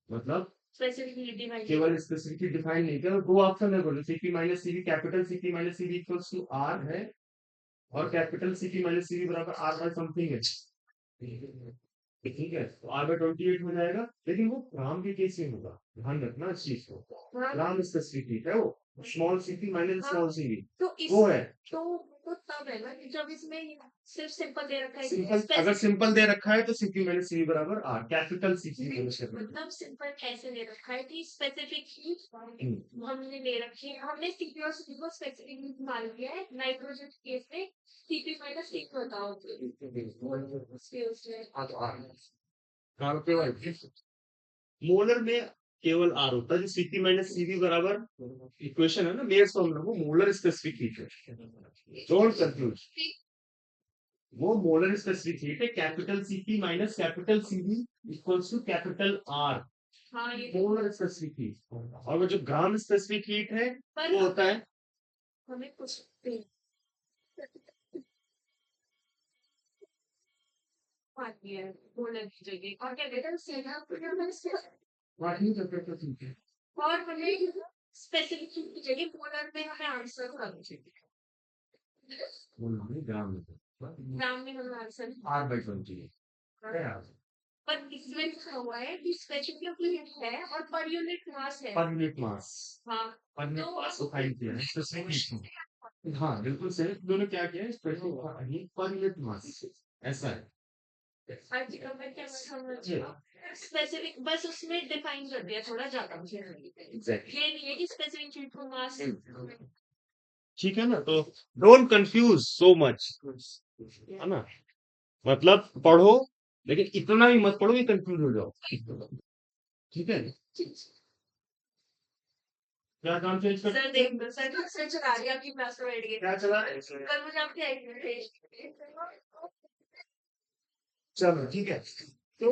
मतलब स्पेसिफिक हीट डिफाइन केवल स्पेसिफिक डिफाइन नहीं किया, दो ऑप्शन है, बोलो CP minus CV, capital CP minus CV equals to R है, और कैपिटल सीपी माइनस सीवी बराबर आर बाय समथिंग है, ठीक है, तो आर बाय 28 हो जाएगा, लेकिन वो ग्राम के केस में होगा, ध्यान रखना इस चीज को, ग्राम स्पेसिफिक हीट है वो, small CP minus small CV तो वो है। तो तब है ना जब इसमें सिर्फ सिंपल दे रखा है सिंपल अगर सिंपल दे रखा है तो सीपी माइनस सीवी बराबर आर, कैपिटल सीपी मतलब सिंपल ऐसे दे रखा है कि स्पेसिफिक हीट हमने ले रखी है, हमने सीपी और सीवी को स्पेसिफिक हीट मान लिया है, नाइट्रोजन के केस में सीपी माइनस सीपी बताओ मोलर में केवल आर होता है, जो सीपी माइनस सीवी बराबर इक्वेशन है ना मेयर्स फॉर्मूला, वो मोलर स्पेसिफिक हीट है, डोंट कंफ्यूज, वो मोलर स्पेसिफिक हीट है, capital CP minus capital CV equals to capital R, molar specific heat. और वो जो ग्राम स्पेसिफिक हीट है वो होता है हमें कुछ मोलर की जगह और क्या कहते हैं और हमें स्पेसिफिक की जगह मोलर में हमें आंसर करना चाहिए ग्राम में हमें आंसर आर बाय 20 पर इसमें लिखा हुआ है कि स्पेसिफिक हीट है और पर यूनिट मास है पर यूनिट मास, हाँ पर यूनिट मास को फाइंड किया है स्पेसिफिक हीट, हाँ बिल्कुल सही, दोनों क्या किया है, स्पेसिफिक हीट पर यूनिट मास, ऐसा है। स्पेसिफिक बस उसमें डिफाइन कर दिया थोड़ा ज्यादा एग्जैक्टली, ये नहीं है कि स्पेसिफिक हीट को मास ठीक है ना, तो डोंट कंफ्यूज सो मच, है ना, मतलब पढ़ो लेकिन इतना भी मत पढ़ो कि कंफ्यूज हो जाओ, ठीक है। क्या काम चेंज कर सर देख लो सर चला रही है आपकी क्लास में बैठ के क्या चला रहे हैं? कल मुझे आपकी एक्टिविटी चलो ठीक है, तो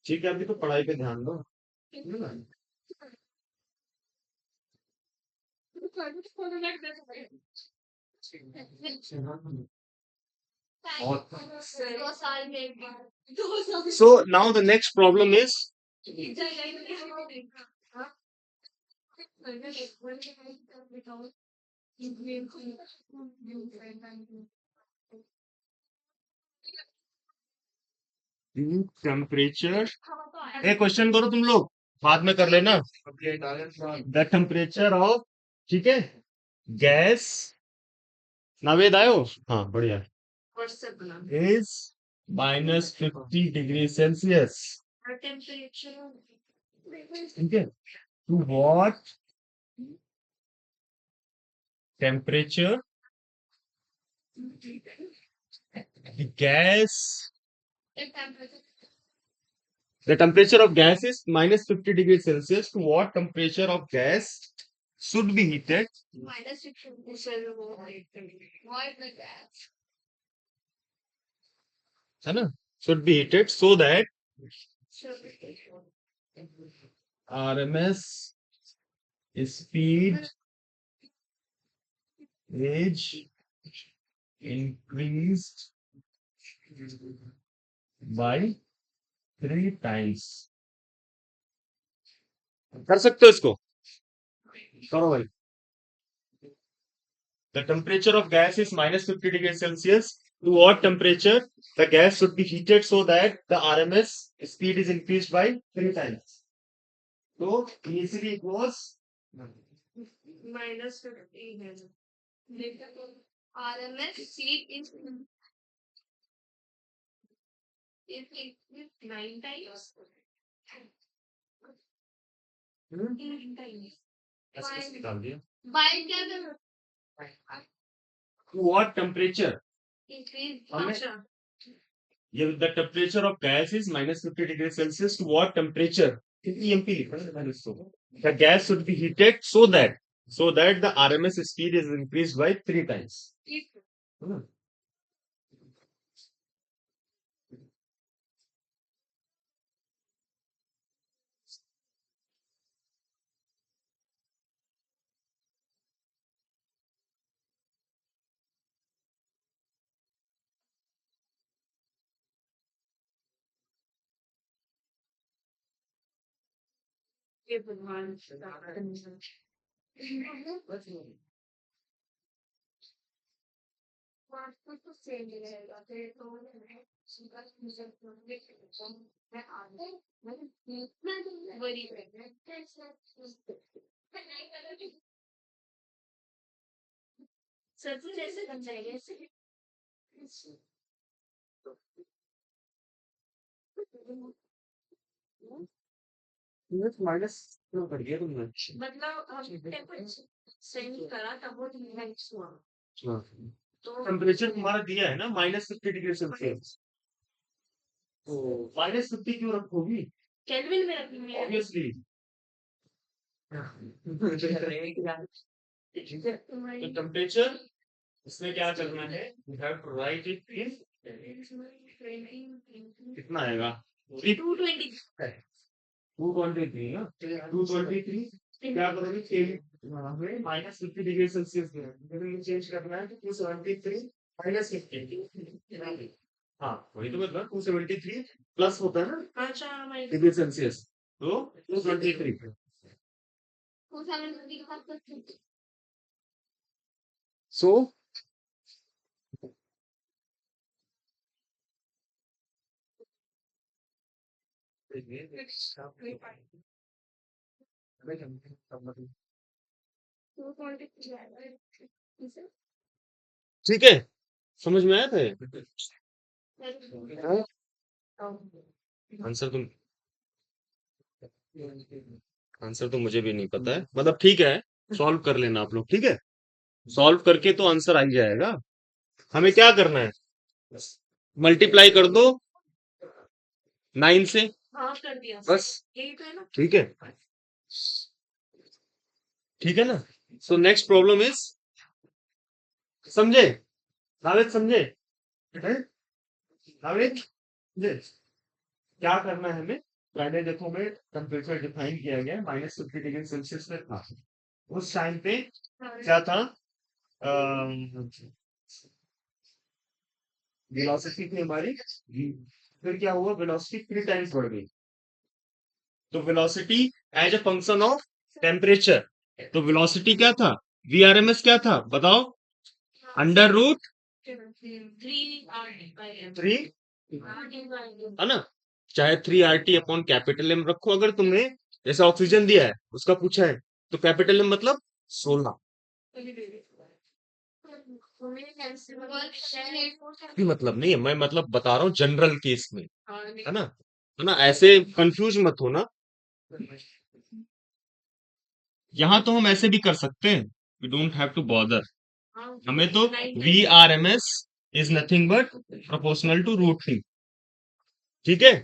ठीक है, अभी तो पढ़ाई पे ध्यान दो, है ना? दो साल में एक बार 2 साल So now the next problem is temperature, एक क्वेश्चन करो तुम लोग, बाद में कर लेना, द टेम्परेचर ऑफ, ठीक है, गैस, नावेद आयो, हाँ बढ़िया, इज -50 डिग्री सेल्सियस, ठीक है, to what temperature gas, the temperature of gas is -50 degree Celsius, to what temperature of gas should be heated, है ना, should be heated so that RMS speed is increased by 3 times। कर सकते हो इसको, करो भाई। The temperature of gas is minus 50 degrees Celsius. To what temperature the gas should be heated so that the RMS speed is increased by 3 times? So initially it was -50 है। RMS speed is 9 times. 9 times. ऐसे निकाल दिया। By क्या कर To what temperature? increase? हमें अच्छा ये the temperature of gas is minus 50 degrees Celsius. To what temperature? EMP लिखा है मैंने इसको। The gas should be heated so that the RMS speed is increased by 3 times. हाँ। ये भगवान वास्तु तो सेम ही रहेगा फिर तो मैं आगे वही सर कुछ ऐसे बन जाएगा ऐसे माइनस क्यों कर दिया तुमने? मतलब हम सही करा तब वो नेक्स्ट हुआ हाँ। तो टेम्परेचर तुम्हारा दिया है ना माइनस 50 डिग्री सेल्सियस। तो माइनस 50 क्यों रखोगी? केल्विन में रखेंगे ऑब्वियसली। ठीक है, तो टेम्परेचर इसमें क्या करना है? You have to write it in कितना आएगा? 220 223 ना? 223 क्या करोगे? माइनस 50 डिग्री सेल्सियस में चेंज करना है तो 273 माइनस 50। हाँ वही तो मतलब 273 प्लस होता है ना अच्छा डिग्री सेल्सियस, तो 223। सो ठीक है, समझ में आया था? आंसर तुम आंसर तो मुझे भी नहीं पता है, मतलब ठीक है, सॉल्व कर लेना आप लोग, ठीक है? सॉल्व करके तो आंसर आ ही जाएगा। हमें क्या करना है? मल्टीप्लाई कर दो 9 से, हाँ कर दिया बस। यही तो है ना ठीक है, ठीक है ना? सो नेक्स्ट प्रॉब्लम इज, समझे नाविद? समझे हैं? नाविद समझे? क्या करना है हमें? पहले देखो मैं टेम्परेचर डिफाइन किया गया माइनस 50 डिग्री सेल्सियस पे था। उस टाइम पे क्या था? वेलोसिटी थी हमारी फिर क्या हुआ? वेलोसिटी 3 टाइम्स बढ़ गई। तो velocity as a function of temperature, तो वेलोसिटी क्या था? वीआरएमएस क्या था बताओ? अंडर रूट 3 है ना, चाहे 3 RT अपॉन कैपिटल एम रखो। अगर तुमने जैसे ऑक्सीजन दिया है उसका पूछा है तो कैपिटल एम मतलब 16 भी मतलब नहीं है, मैं मतलब बता रहा हूँ जनरल केस में, है ना? है ना, ऐसे कंफ्यूज मत हो ना। यहाँ तो हम ऐसे भी कर सकते हैं, we don't have to bother. हमें तो V R M S is nothing but proportional to root 3। ठीक है,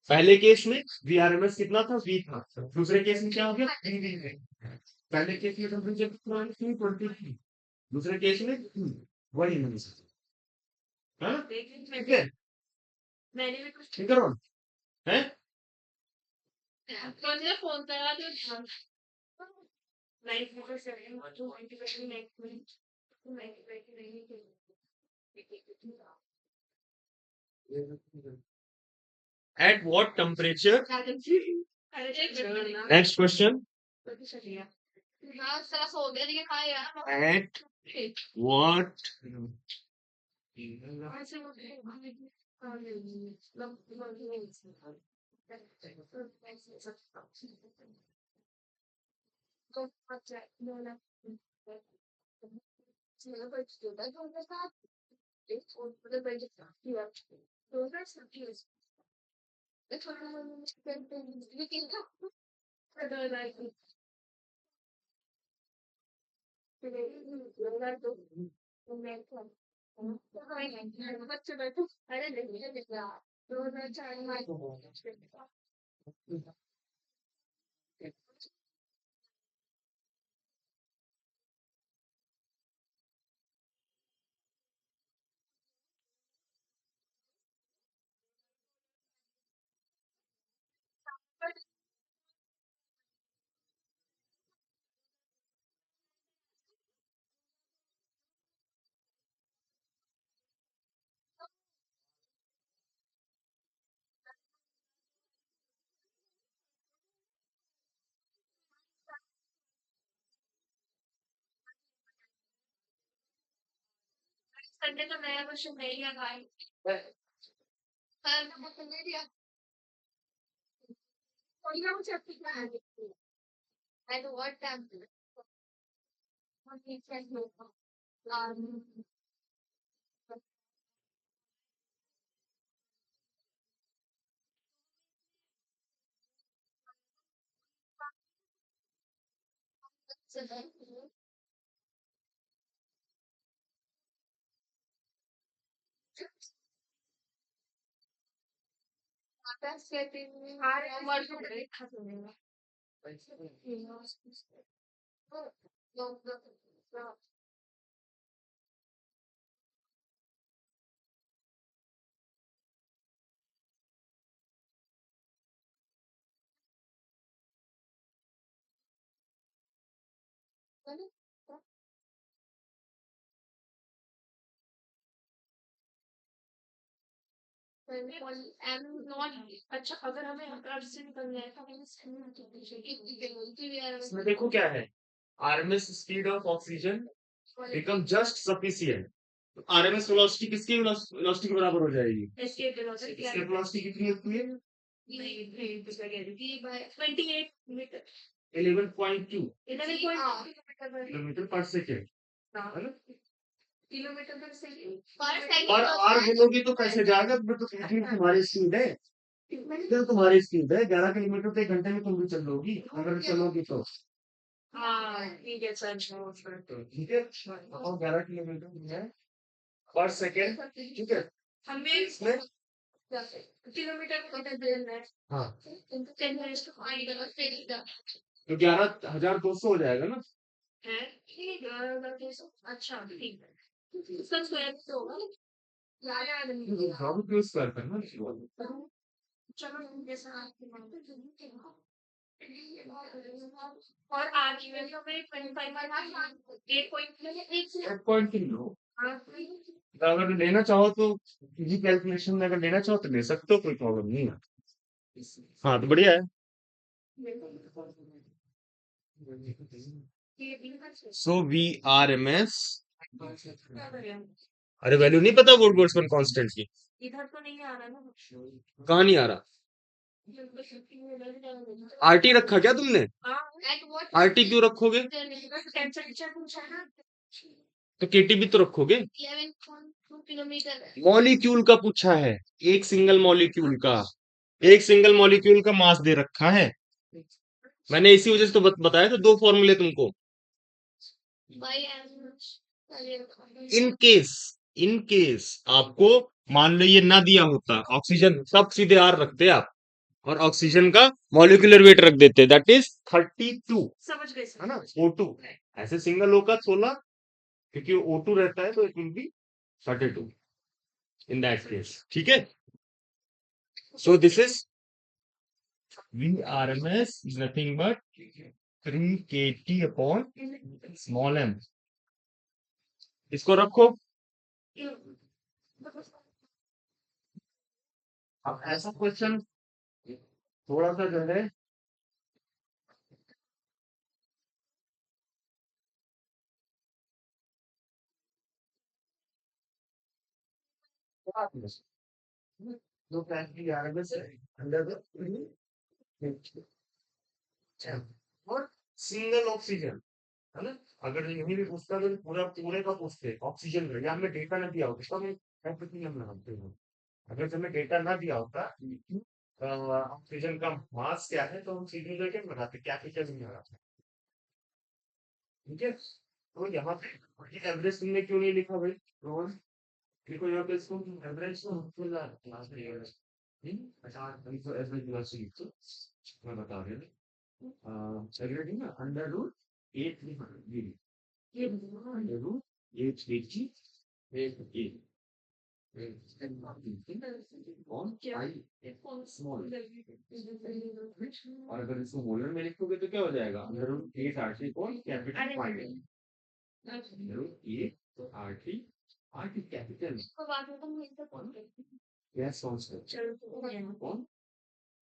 पहले केस में वी आर एम एस कितना था? वी था। दूसरे केस में क्या हो गया? पहले केस में टेम्परेचर कितना? 223। दूसरे केस में वही नहीं सकता। हाँ? ठीक है, मैंने भी कुछ ठीक है रोहन? हैं? तो मुझे फोन करा तो ध्यान लाइफ में से जो 99 At what temperature? Next question. At what Sunday का नया क्वेश्चन नहीं लिया भाई सर ने नहीं दिया कोई ना मुझे अपनी कहा एट व्हाट टाइम अच्छा अगर हमें अर्थ से निकलना है तो हमें इसमें देखो क्या है RMS speed of oxygen become just sufficient RMS velocity किसकी वेलोसिटी के बराबर हो जाएगी इसके इसकी वेलोसिटी कितनी होती है 28 मीटर 11.2 किलोमीटर किलोमीटर पर सेकेंड है ना किलोमीटर पर सेकंड पर आर बोलोगे तो कैसे जाएगा तो तुम्हारी स्पीड है तो तुम्हारी स्पीड है 11 किलोमीटर तो 1 घंटे में तुम भी चल लोगी अगर चलोगी तो हाँ ठीक है सर ठीक है बताओ 11 किलोमीटर है पर सेकेंड ठीक है हमें इसमें किलोमीटर कितना देना है हाँ 10 मिनट्स तो आएगा तो 11,200 हो जाएगा ना है अच्छा ठीक है इसका स्क्वायर तो होगा याद नहीं हम क्यों स्क्वायर करना चलो जैसा आपकी और आर की वैल्यू हमें 25 8.3 लो अगर लेना चाहो तो इजी कैलकुलेशन में अगर लेना चाहो तो ले सकते हो कोई प्रॉब्लम नहीं है हाँ तो बढ़िया है सो VRMS अरे वैल्यू नहीं पता वोल्ट बोल्ट्जमैन कांस्टेंट की इधर तो नहीं आ रहा ना कहाँ नहीं आ रहा RT रखा क्या तुमने RT क्यों रखोगे टेम्परेचर पूछा ना तो KT भी तो रखोगे 11.2 किलोमीटर मॉलिक्यूल का पूछा है एक सिंगल मॉलिक्यूल का मास दे रखा है मैंने इसी वजह से तो बताया था 2 फॉर्मूले तुमको इन केस आपको मान लो ये ना दिया होता ऑक्सीजन तब सीधे R रखते आप और ऑक्सीजन का मॉलिक्यूलर वेट रख देते दैट इज 32 समझ गए है ना O2 ऐसे सिंगल होगा 16 क्योंकि O2 रहता है तो it will be 32 in that case ठीक है so this is VRMS nothing but 3 kT upon small m। इसको रखो। अब ऐसा क्वेश्चन थोड़ा सा जो है दो फैक्ट्री आरएमएस अंडर और सिंगल ऑक्सीजन है ना। अगर यहीं भी पूछता तो पूरा पूरे का पूछते ऑक्सीजन का, या हमें डेटा ना दिया होता तो हम कैपिटल लगाते हैं। अगर हमें डेटा ना दिया होता ऑक्सीजन का मास क्या है तो हम सीधे करके लगाते कैपिटल में लगाते। ठीक है, तो यहाँ पे एवरेज तुमने क्यों नहीं लिखा भाई रोहन? देखो यहाँ पे इसको एवरेज को फुल क्लास में एवरेज 50 एवरेज क्लास तो मैं बता रहा हूँ सेग्रेटिंग ना अंडर रूट 8 ये अंडर रूट 8 8 8 स्मॉल। और अगर इसको मोलर में लिखोगे तो क्या हो जाएगा अंडर रूट 8 आरटी कौन कैपिटल अंडर रूट 8 तो RT RT capital gas constant कौन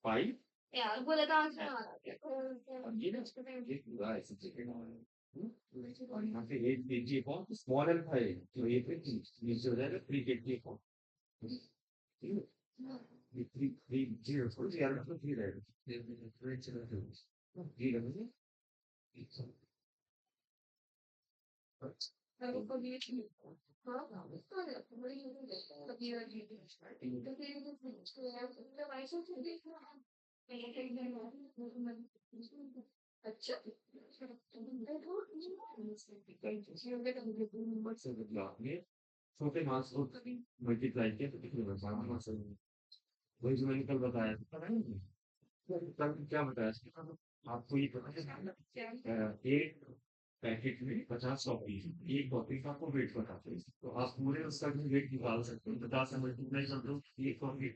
5 यार बोला था आंसर हमारा और ये ना ये पूरा ऐसे चिकन और यहाँ पे 8 केजी कौन स्मॉल एल है तो 8 नीचे हो जाएगा 3 केजी कौन ये 3 0 थोड़ी यार मतलब 3 रहेगा ये रहेगा अच्छा छोटे मास को मल्टीप्लाई किया तो कितने बचा मास वही जो मैंने कल बताया था पता नहीं कल क्या बताया आपको ये पता है एक पैकेट में 50 कॉपी एक कॉपी का आपको वेट बताते हैं तो आप पूरे उसका भी वेट निकाल सकते हो 50 से मल्टीप्लाई कर दो एक कॉपी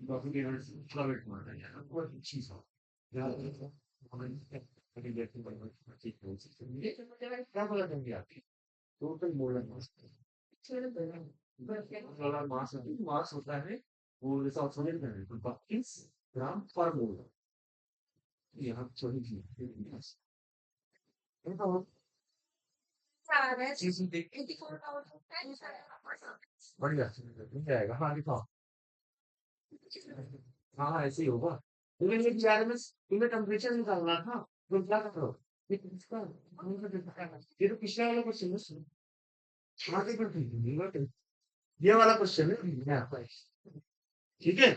कॉपी के पूरा वेट मारना है आपको अच्छी सा क्या बोला देंगे आपकी टोटल मोलर मास मास मास होता है वो जैसा ऑक्सीजन का है तो 32 ग्राम पर मोल यहाँ छोटी चीज चीज देख के बढ़िया मिल जाएगा हाँ दिखाओ हाँ हाँ ऐसे ही होगा लेकिन ये बारे में तुम्हें टेम्परेचर निकालना था तो क्या करो ये तो पिछला वाला क्वेश्चन है आगे कर दीजिए ये वाला क्वेश्चन है ठीक है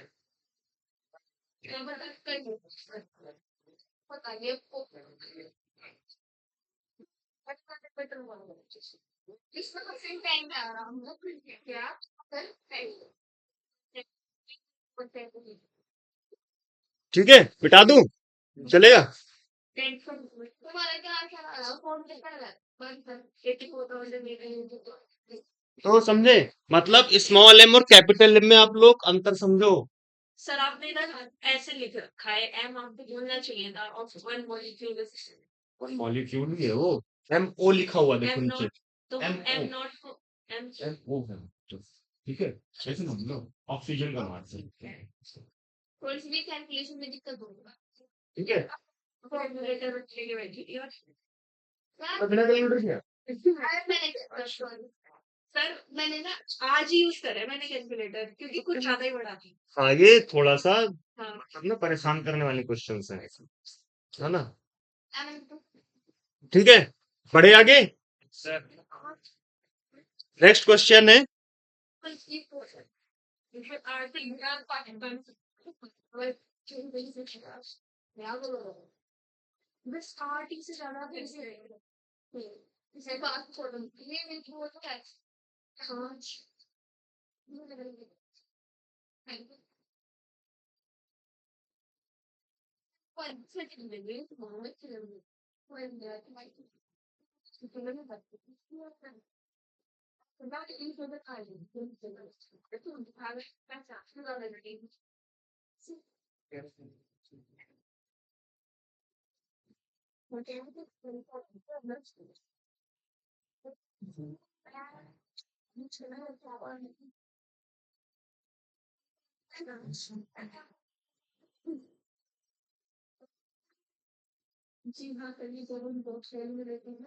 ठीक है बिठा दूं चलेगा तुम्हारा क्या फोन तो समझे मतलब स्मॉल एम और कैपिटल एम में आप लोग अंतर समझो सर आपने ना ऐसे लिख रखा है एम आपको बोलना चाहिए था ऑफ वन मॉलिक्यूल मॉलिक्यूल भी है वो एम ओ लिखा हुआ देखो एम नीचे नॉट तो M M O not M M O है ठीक है ऐसे समझ लो ऑक्सीजन का मास है कोई सी भी कैलकुलेशन में दिक्कत होगा ठीक है कैलकुलेटर लेके बैठी और तो बिना कैलकुलेटर किया सर मैंने ना आज ही यूज करा है मैंने कैलकुलेटर क्योंकि कुछ ज्यादा ही बड़ा था हाँ ये थोड़ा सा हाँ मतलब ना परेशान करने वाले क्वेश्चंस हैं है ना ठीक है बढ़े आगे नेक्स्ट क्वेश्चन है बस आरटी से ज्यादा कैसे इसे बात छोड़ो ये मेरी बोल है हाँ जी हाँ, कभी जरूर बहुत में रहते हैं।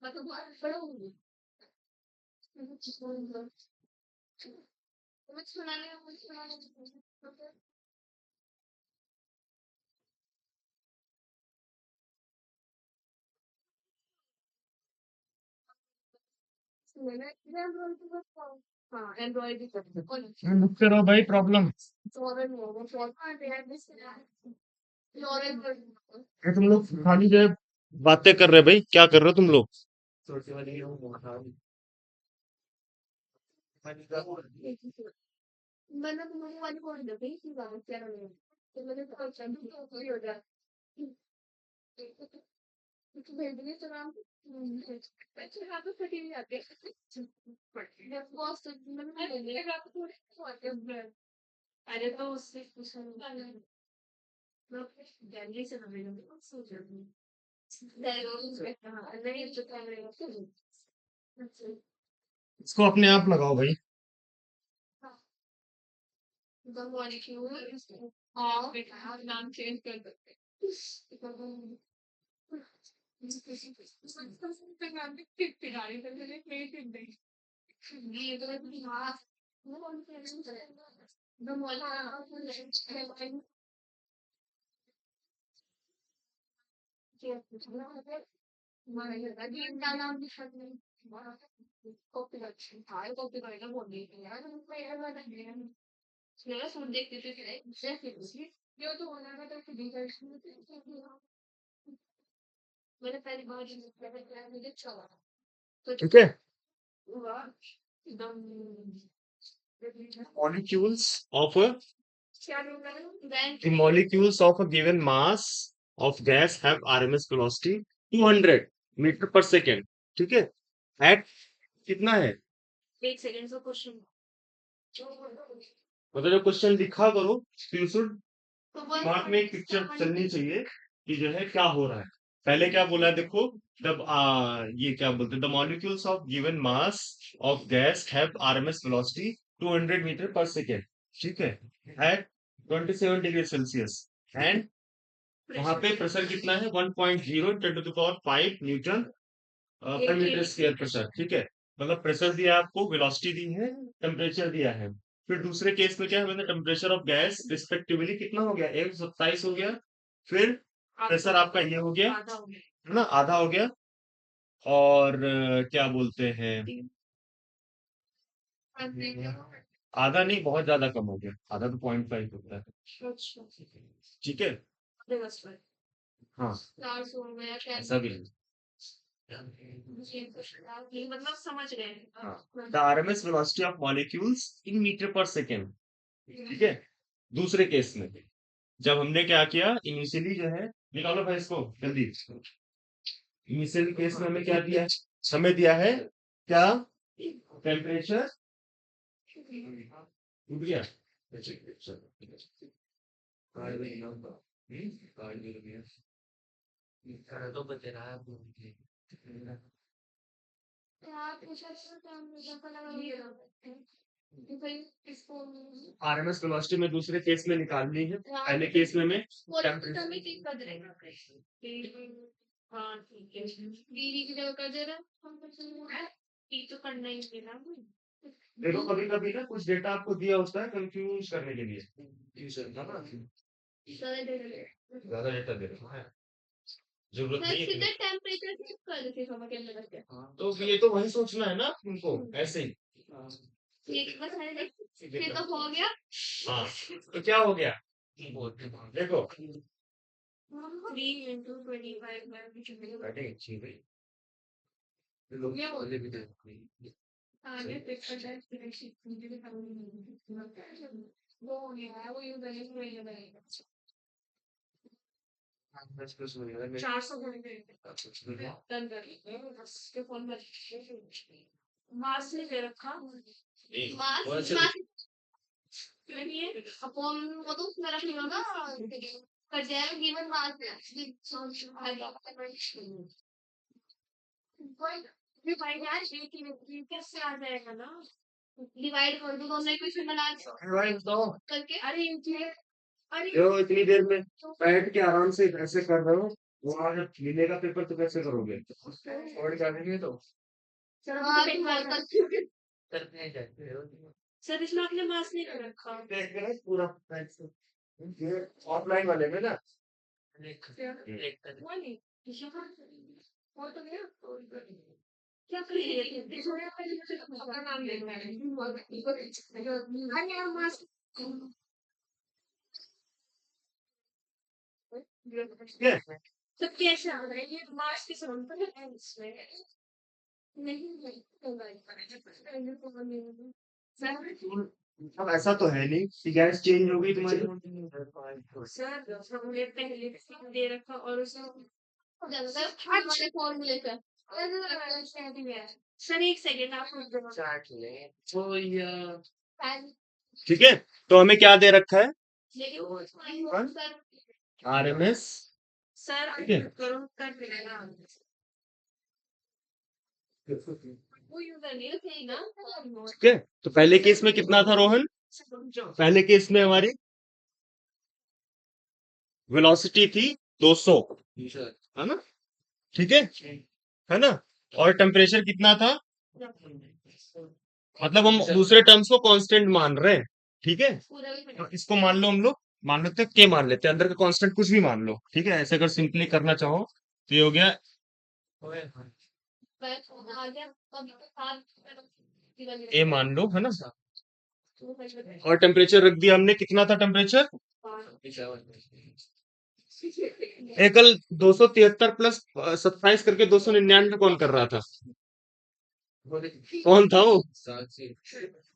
मतलब बड़ा होंगे। मुझे सुनाने हाँ, एंड्रॉइड भी करते हैं। बुक करो भाई प्रॉब्लम। तुम लोग खाली जो है बातें कर रहे भाई, क्या कर रहे हो तुम लोग? मैंने तुम्हारी वाली बोल दी थी कि बात क्या रही तो मैंने कहा चल तो कोई हो जाए तो भेज दिए तो नाम बच्चे यहाँ पे फटी नहीं आते बॉस मैंने आप थोड़े अरे तो उससे कुछ गैलरी से ना मिले सो जाऊंगी नहीं तो क्या इसको अपने आप लगाओ भाई। The molecule हाँ बेटा नाम चेंज कर सकते मेरा सूट देखते थे ये तो होना था तो मैंने पहली बार मुझे अच्छा लगा तो ठीक है। हुआ एकदम Molecules of a क्या bank the molecules of a given mass of gas have RMS velocity 200 meter per second. ठीक है। एट कितना है? एक सेकंड का क्वेश्चन मतलब जब क्वेश्चन लिखा करो तो यू शुड तो दिमाग में एक पिक्चर चलनी चाहिए कि जो है क्या हो रहा है। पहले क्या बोला है देखो, जब ये क्या बोलते हैं, the molecules of given mass of gas have RMS velocity 200 meter per second. ठीक है। एट 27 डिग्री सेल्सियस एंड वहां पे प्रेशर कितना है 1.0 × 10⁵ न्यूटन पर मीटर स्क्वायर प्रेशर। ठीक है। मतलब प्रेशर दिया है आपको, वेलोसिटी दी है, टेम्परेचर दिया है। फिर दूसरे केस में क्या है, मैंने टेम्परेचर ऑफ गैस रिस्पेक्टिवली कितना हो गया 127 हो गया। फिर प्रेशर आपका ये हो गया है ना, आधा हो गया। और क्या बोलते हैं, आधा नहीं, बहुत ज्यादा कम हो गया, आधा तो 0.5 होता है। ठीक है। हाँ, ऐसा भी है। मतलब समझ गए हाँ, the RMS velocity of molecules in meter per second. ठीक है। दूसरे केस में जब हमने क्या किया, इनिशियली जो है, निकालो भाई इसको जल्दी। इनिशियल केस में हमें क्या दिया है, हमें दिया है क्या, टेम्परेचर टूट गया। आरएमएस वेलोसिटी में दूसरे केस में निकालनी है, पहले केस में हमें हाँ ठीक है दीदी की जगह कर दे रहा तो करना ही है ना देखो कभी कभी ना कुछ डेटा आपको दिया होता है कंफ्यूज करने के लिए, ज्यादा डेटा दे रहा है, जरूरत नहीं है इतनी। टेम्परेचर चेक कर देते समझ के अंदर क्या तो ये तो वही सोचना है ना तुमको, ऐसे ही। एक बस ये तो हो गया हाँ, तो क्या हो गया देखो, 3 into 25 आगे पेपर वो हो गया है वो यूज करेंगे 400 डन कर फोन में मास नहीं दे रखा मास ये अपॉन वो तो उसमें रख लो ना कर जाएगा गिवन मार्क डिवाइड यार ये कैसे आ जाएगा ना डिवाइड कर दो दोनों इक्वेशन बना डिवाइड तो करके अरे ये अरे जो इतनी देर में बैठ के आराम से ऐसे कर रहे हो, वहां जब मिलेगा पेपर तो कैसे करोगे? और क्या देंगे तो सर हाँ करने जाते हो सर इसमें आपने मार्क्स नहीं कर रखा देख रहे हैं पूरा ये ऑफलाइन वाले में ना वो नहीं वो तो नहीं क्या करिए अपना नाम लिखना है अन्य मार्क्स सब कैसे आ रहा है ये मार्क्स के संबंध पर है इसमें नहीं अब ऐसा तो है नहीं कि गैस चेंज हो गई तुम्हारी। सर हमने पहले दे रखा और उसमें फॉर्मूले का सर एक सेकेंड आप रुक जाओ ठीक है, तो हमें क्या दे रखा है? लेकिन सर RMS। सर ठीक है, करो कर देना वो यूजर नहीं थे ना ठीक है, तो पहले केस में कितना था रोहन? पहले केस में हमारी वेलोसिटी थी 200, है ना? ठीक है ना? और टेम्परेचर कितना था? मतलब हम दूसरे टर्म्स को कांस्टेंट मान रहे हैं, ठीक है? पूरा भी तो इसको मान लो, हम लोग मान लेते हैं के, मान लेते हैं अंदर का कांस्टेंट कुछ भी मान लो, ठीक है? ऐसे अगर सिंपली करना चाहो तो ये हो गया आ गया ए मान लो, है ना? और टेम्परेचर रख दिया हमने, कितना था टेम्परेचर? ए कल 273 प्लस 27 करके 299 कौन कर रहा था? कौन था वो?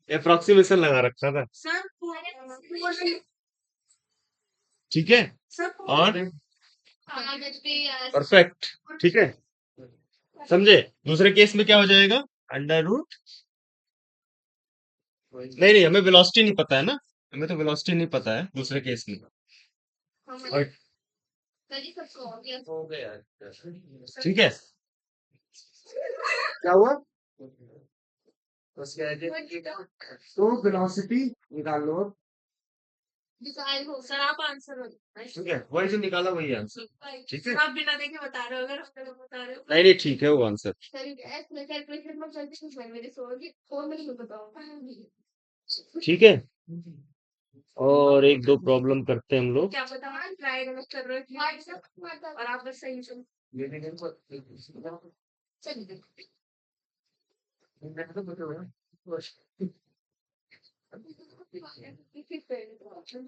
अप्रोक्सीमेशन लगा रखा था, सर ठीक है? और परफेक्ट, ठीक है, समझे? दूसरे केस में क्या हो जाएगा? अंडर रूट, नहीं हमें वेलोसिटी नहीं पता है ना, हमें तो वेलोसिटी नहीं पता है दूसरे केस में। और ठीक है, क्या हुआ? तो वेलोसिटी निकाल लो, सर आप आंसर ठीक है, वही जो निकाला वही आंसर, ठीक है? आप बिना देखे बता रहे हो अगर आप गलत बता रहे हो नहीं ठीक है वो आंसर, ठीक है? और एक दो प्रॉब्लम करते हैं हम लोग। क्या पता ट्राई गलत कर रहे हो और आप बस सही सुन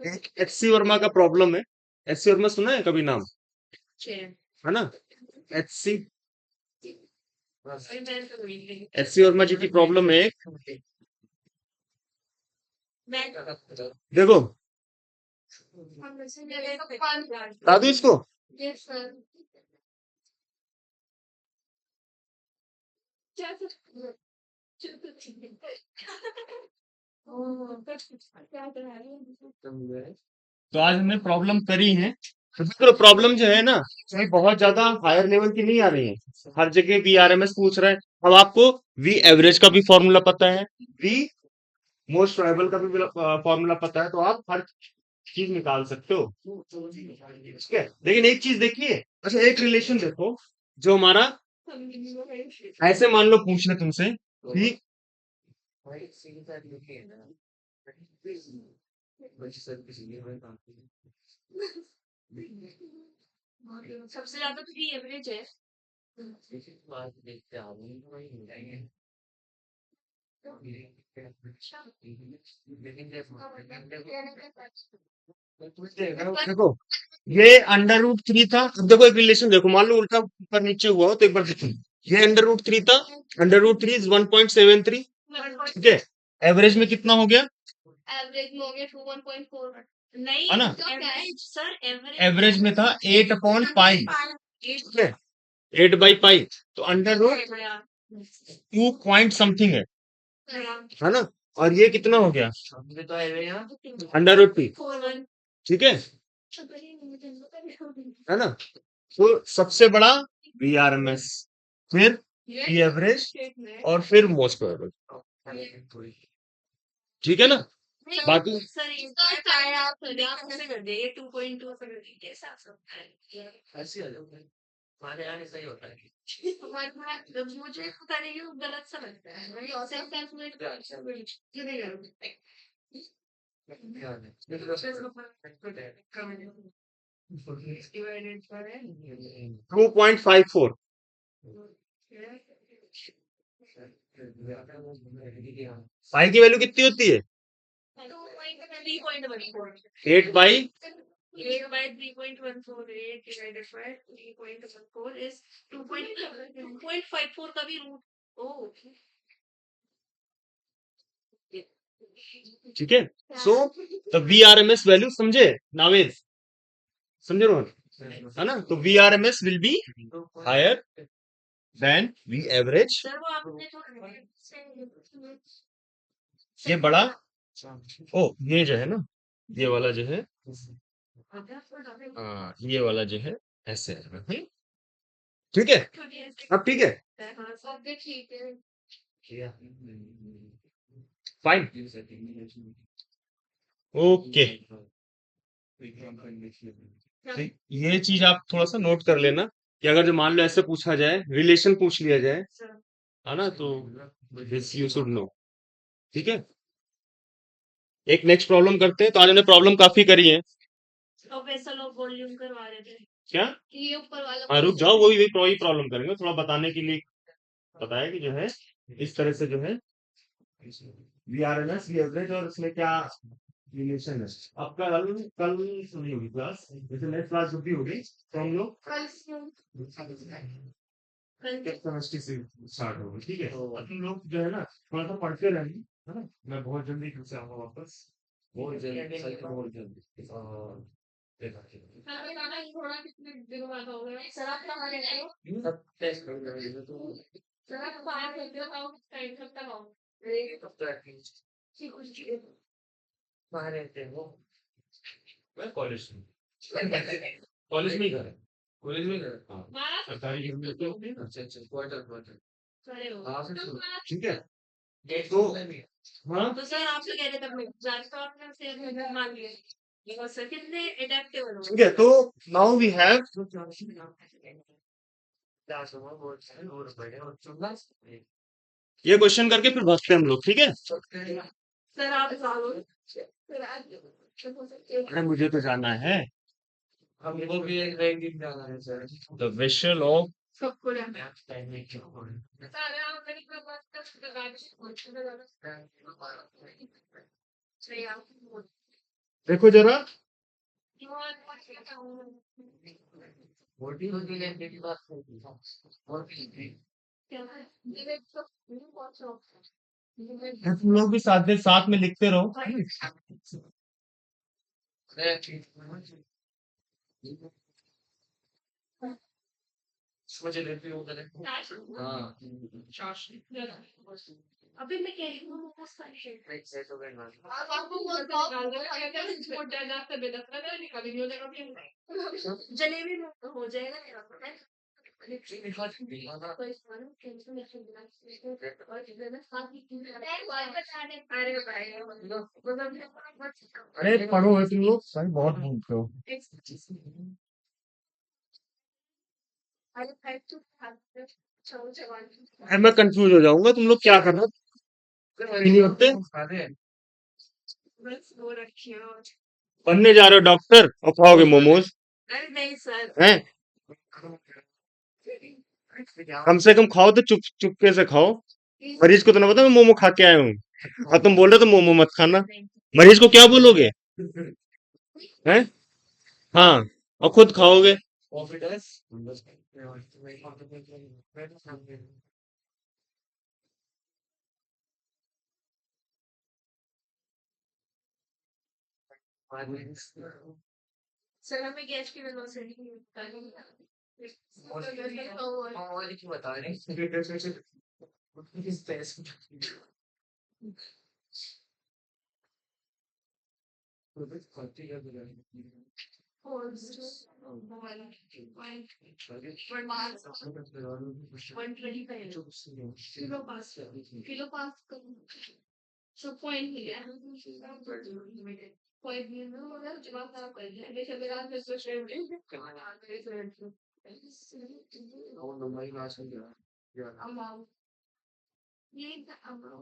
एक HC वर्मा का प्रॉब्लम है। HC वर्मा सुना है कभी नाम? है ना? HC वर्मा जी की प्रॉब्लम है एक, देखो बता दो इसको। तो आज हमने प्रॉब्लम करी है, तो देखो प्रॉब्लम जो है ना, ये बहुत ज्यादा हायर लेवल की नहीं आ रही है, हर जगह VRMS पूछ रहा है। अब आपको V एवरेज का भी फॉर्मूला पता है, V मोस्ट प्रोबेबल का भी फॉर्मूला पता है, तो आप हर चीज निकाल सकते हो, ठीक है? लेकिन एक चीज देखिए, अच्छा एक रिलेशन देखो, जो हमारा ऐसे मान लो पूछ ले तुमसे कि सबसे ज्यादा तो ये एवरेज है देखो ये अंडर रूट 3 था। अब देखो एक रिलेशन देखो, मान लो उल्टा ऊपर नीचे हुआ हो तो एक बार देखो, ये अंडर रूट 3 था, अंडर रूट 3 इज 1.73, ठीक है? एवरेज में कितना हो गया? एवरेज में हो गया 2 1.4 नहीं है ना? एवरेज सर एवरेज में था 8 अपॉन पाई, ठीक है? 8 बाई पाई, तो अंडर रूट 2 पॉइंट समथिंग है ना? और ये कितना हो गया √2, 4 ठीक है ना। तो सबसे बड़ा VRMS, फिर V एवरेज और फिर मोस्ट प्रोबेबल, ठीक है ना। बाकी सर इसका ट्राई आप कैसे कर दिए? ये 2.2 कर दिए, कैसे आ सकता है? ऐसे ही आ जाओ हमारे यहाँ ऐसा ही होता है मुझे पता नहीं क्यों गलत सा लगता है। मैं सेम कैलकुलेट क्यों नहीं करूँगी? ध्यान है। डिवाइडेड बाय 2.54, फाई की वैल्यू कितनी होती है? 3.14 8 by 8 by 3.14 8 divided by 3.14 is 2.54 का भी रूट ओह ठीक है। सो द VRMS वैल्यू, समझे नावेद, समझे रोहन, है ना। तो VRMS will be higher than V average. Sir वो आपने जो ये बड़ा, ओ ये जो है ना, ये वाला जो है, ये वाला जो है ऐसे है, ठीक है। अब ठीक है, हाँ सब ठीक है फाइन, ओके। तो ये चीज आप थोड़ा सा नोट कर लेना कि अगर जो मान लो ऐसे पूछा जाए, रिलेशन पूछ लिया जाए, है ना, तो दिस यू शुड नो, ठीक है। एक नेक्स्ट प्रॉब्लम करते हैं। तो आज हमने प्रॉब्लम काफी करी है, अब ऐसा लोग वॉल्यूम करवा रहे थे क्या। कि ये ऊपर वाला हाँ रुक जाओ, वही वही प्रॉब्लम करेंगे, थोड़ा बताने के लिए बताया कि जो है इस तरह से जो है VRMS, V एवरेज और इसमें क्या रिलेशन है। अब कल कल सुनी होगी क्लास, जैसे नेक्स्ट क्लास जब भी होगी तो हम लोग कल केमिस्ट्री से स्टार्ट होगा, ठीक है। अब तुम लोग जो है ना थोड़ा सा पढ़ते रहेंगे, है ना। मैं बहुत जल्दी घर से आऊंगा वापस, बहुत जल्दी सही बहुत जल्दी थोड़ा कितने दिन बाद होगा सर आप कहाँ रहते हो सब टेस्ट कर रहे हैं तो सर आप कहाँ रहते हो आओ टाइम कब तक आओ कब तक कहाँ रहते हो मैं कॉलेज में, कॉलेज में ही घर है, कॉलेज में गए हाँ, सरकारी घर में तो होती है ना। अच्छा अच्छा क्वार्टर क्वार्टर खड़े हो हाँ फिर ठीक है। गेट तो में भी हाँ तो सर आप तो कह रहे थे अपने जान तो आपने से मान लिया ये सर कितने एडेप्टेबल हो ठीक है। तो नाउ वी हैव, क्लास में बहुत सारे और बड़े और चुना ये क्वेश्चन करके फिर भागते हैं हम लोग, ठीक है। सर आप जाओ सर अरे मुझे तो जाना है, हमको भी एक रैंकिंग जाना है सर द विशल ऑफ, सबको जाना मैथ टाइम में क्यों हो सर आप मेरी बात कर सही आप देखो जरा, वोटिंग होती है मेरी बात होती है और भी तुम लोग भी साथ में लिखते रहो। मुझे लेते हो करें हाँ अभी मैं कह रही हूँ वो सारी एक सेट हो गया आप आपको बहुत बहुत जाकर बेदखल है निकाली नहीं हो जाएगा जलेबी में हो जाएगा मेरा पता है अरे पढ़ो है तुम लोग, सही बहुत भूलते हो। अरे मैं कंफ्यूज हो जाऊंगा, तुम लोग क्या कर रहे हो, नहीं होते। बनने जा रहे हो डॉक्टर और खाओगे मोमोज, अरे नहीं सर हैं। कम से कम खाओ तो चुप चुपके से खाओ। मरीज को तो ना पता मैं मोमो खा के आया हूँ, और तुम बोल रहे हो तो मोमो मत खाना। मरीज को क्या बोलोगे, हैं। हाँ, और खुद खाओगे। कॉन्फिडेंस सर हमें गैस की वेलोसिटी और की बता रहे kilo pass So point here. Point here में मतलब जवाब खराब कर दिया हमेशा मेरा आंसर सोच रहे होंगे amount ये amount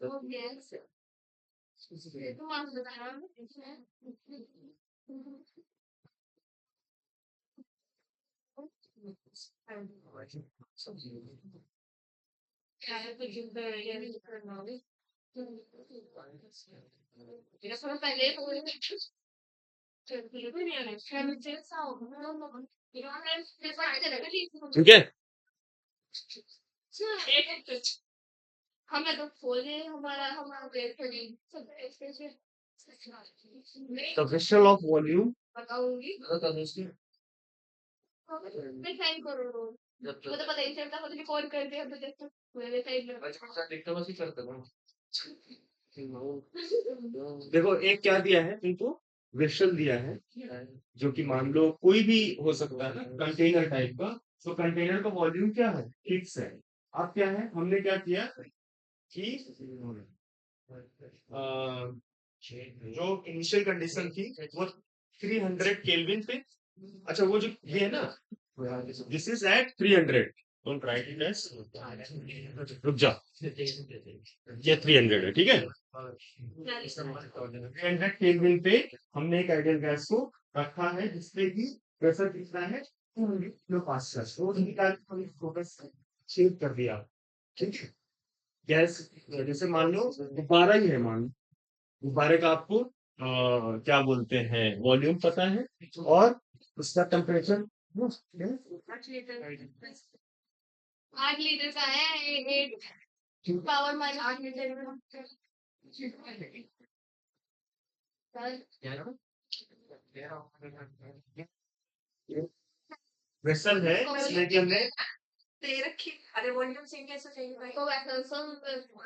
वो yes ये तो मान बता रहा हूँ क्या है तो जिंदा ये नहीं करना होगा मेरा थोड़ा पहले ठीक है हमें तो खोले हमारा हमारा पेट खड़ी द वेसल ऑफ वॉल्यूम बताऊंगी मैं टाइम करो रोज मुझे पता ही चलता मुझे रिकॉर्ड कर दिया तो देखो मेरे टाइम देखो एक क्या दिया है तुमको वेसल दिया है जो कि मान लो कोई भी हो सकता है ना कंटेनर टाइप का तो कंटेनर का वॉल्यूम क्या है फिक्स है अब क्या है हमने क्या किया कि जो इनिशियल कंडीशन थी वो 300 केल्विन पे अच्छा वो जो ये है ना this is at 300 don't write it as रुक जा ये 300 है ठीक है 300 केल्विन पे हमने एक आइडियल गैस को रखा है जिसपे कि प्रेशर कितना है 200 किलो पास्कल तो निकाल के हमने फोकस शेप कर दिया ठीक है गैस जैसे मान लो गुब्बारा ही है मान लो गुब्बारे का आपको क्या बोलते हैं वॉल्यूम पता है और उसका टेम्परेचर 8 लीटर का है एक पावर माइनस 8 लीटर वेसल है इसमें कि हमने दे रखी अरे वॉल्यूम सेम कैसे चाहिए तो वैसा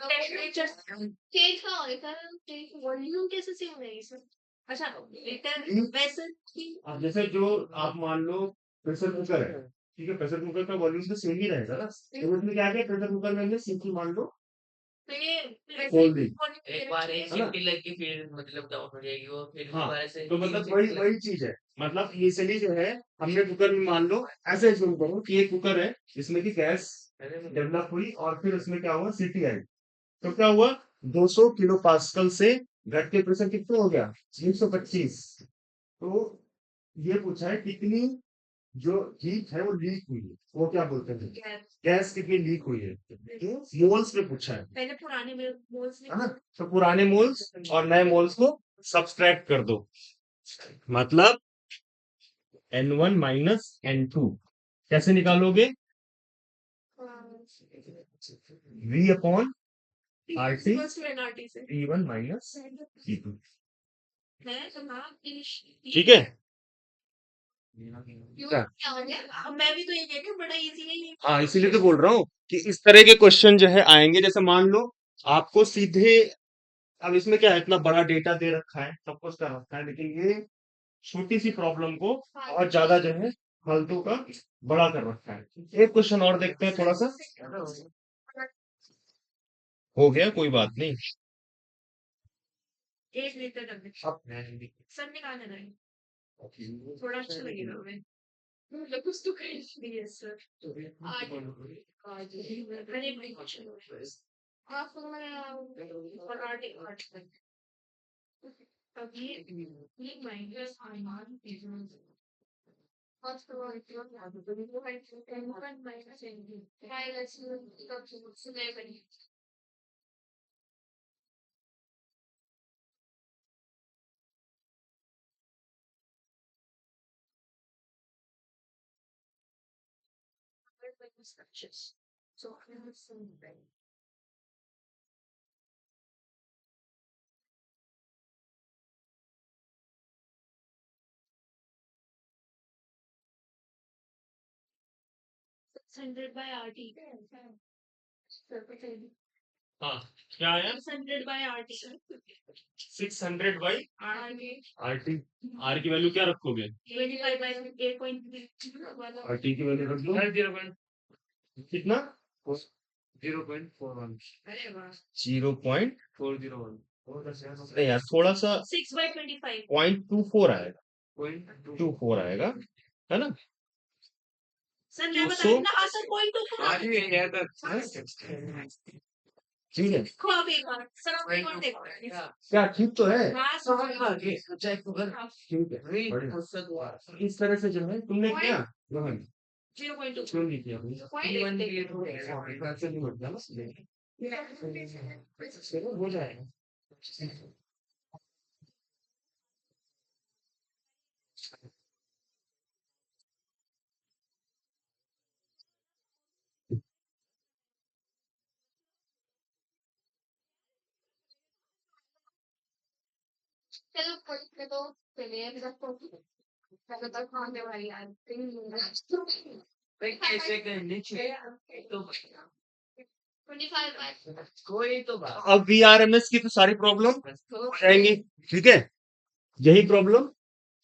टेम्परेचर चेंज का होगा सर वॉल्यूम कैसे सेम होगी सर अच्छा लीटर वैसे की अब जैसे जो आप मान लो प्रेशर कुकर है ठीक है प्रेशर कुकर का वॉल्यूम तो सेम ही रहेगा ना तो उसमें क्या क्या प्रेशर कुकर में हमने सीटी मान लो तो ये खोल दी एक बार एक है ना सीटी लगी फिर मतलब डाउन हो जाएगी वो फिर हाँ दोबारा से तो मतलब वही वही चीज है मतलब इनिशियली जो है हमने कुकर में मान लो ऐसे शुरू करो कि एक कुकर है जिसमें की गैस डेवलप हुई और फिर उसमें क्या हुआ सीटी आई तो क्या हुआ 200 किलो पास्कल से घट के प्रेशर कितना हो गया 325 तो ये पूछा है कितनी जो हीट है वो लीक हुई है वो क्या बोलते हैं गैस कितनी लीक हुई है मोल्स पे पूछा है पहले पुराने में मोल्स है ना तो पुराने मोल्स और नए मोल्स को सब्सट्रैक्ट कर दो मतलब N1 माइनस N2 कैसे निकालोगे V अपॉन RT एनआरटी से T1 माइनस T2 है तो हाँ ठीक है क्या क्या हो गया अब मैं भी तो ये कह रही हूँ बड़ा इजी है ये हाँ इसीलिए तो बोल रहा हूँ कि इस तरह के क्वेश्चन जो है आएंगे जैसे मान लो आपको सीधे अब इसमें क्या है इतना बड़ा डेटा दे रखा है सब कुछ कर रखा है लेकिन ये छोटी सी प्रॉब्लम को और ज्यादा जो है फालतू का बड़ा कर रखा है एक क्वेश्चन और देखते हैं थोड़ा सा हो गया कोई बात नहीं 1 लीटर डब्बे सर निकालने रहेंगे थोड़ा अच्छा लगेगा हमें मतलब कुछ तो करेंगे सर आज आज मैंने भाई कुछ आप और आर्ट अब ये माइनस आमान First of all, if you have to do it, and one minus ND. Try let's see the structures. So I have some thing. It's 100 by RT. हाँ क्या आया 600 by RT 600 by RT RT R की वैल्यू क्या रखोगे 25 by 8.3 RT की वैल्यू रख दो कितना 0.41 अरे वाह 0.401 401 नहीं यार थोड़ा सा 6 by 25 0.24 आएगा 0.2 24 आएगा है ना सर मैं तो बता रही था हाँ सर पॉइंट टू आज भी है तो ठीक है देखो आप एक बार सर आप एक बार देखो क्या ठीक तो है हाँ समझ सर में आ गया चेक तो कर ठीक है रीड बढ़िया। उससे दुआ इस तरह से जो है तुमने Point- किया रोहन 0.2 क्यों नहीं किया भाई? पॉइंट ऐसे नहीं होता ना चलो हो जाएगा चलो पॉइंट में तो चलिए अभी तक तो पहले तक खाने वाली यार कैसे करनी चाहिए तो 25 by कोई तो बात अब VRMS की तो सारी प्रॉब्लम आएंगी ठीक है यही प्रॉब्लम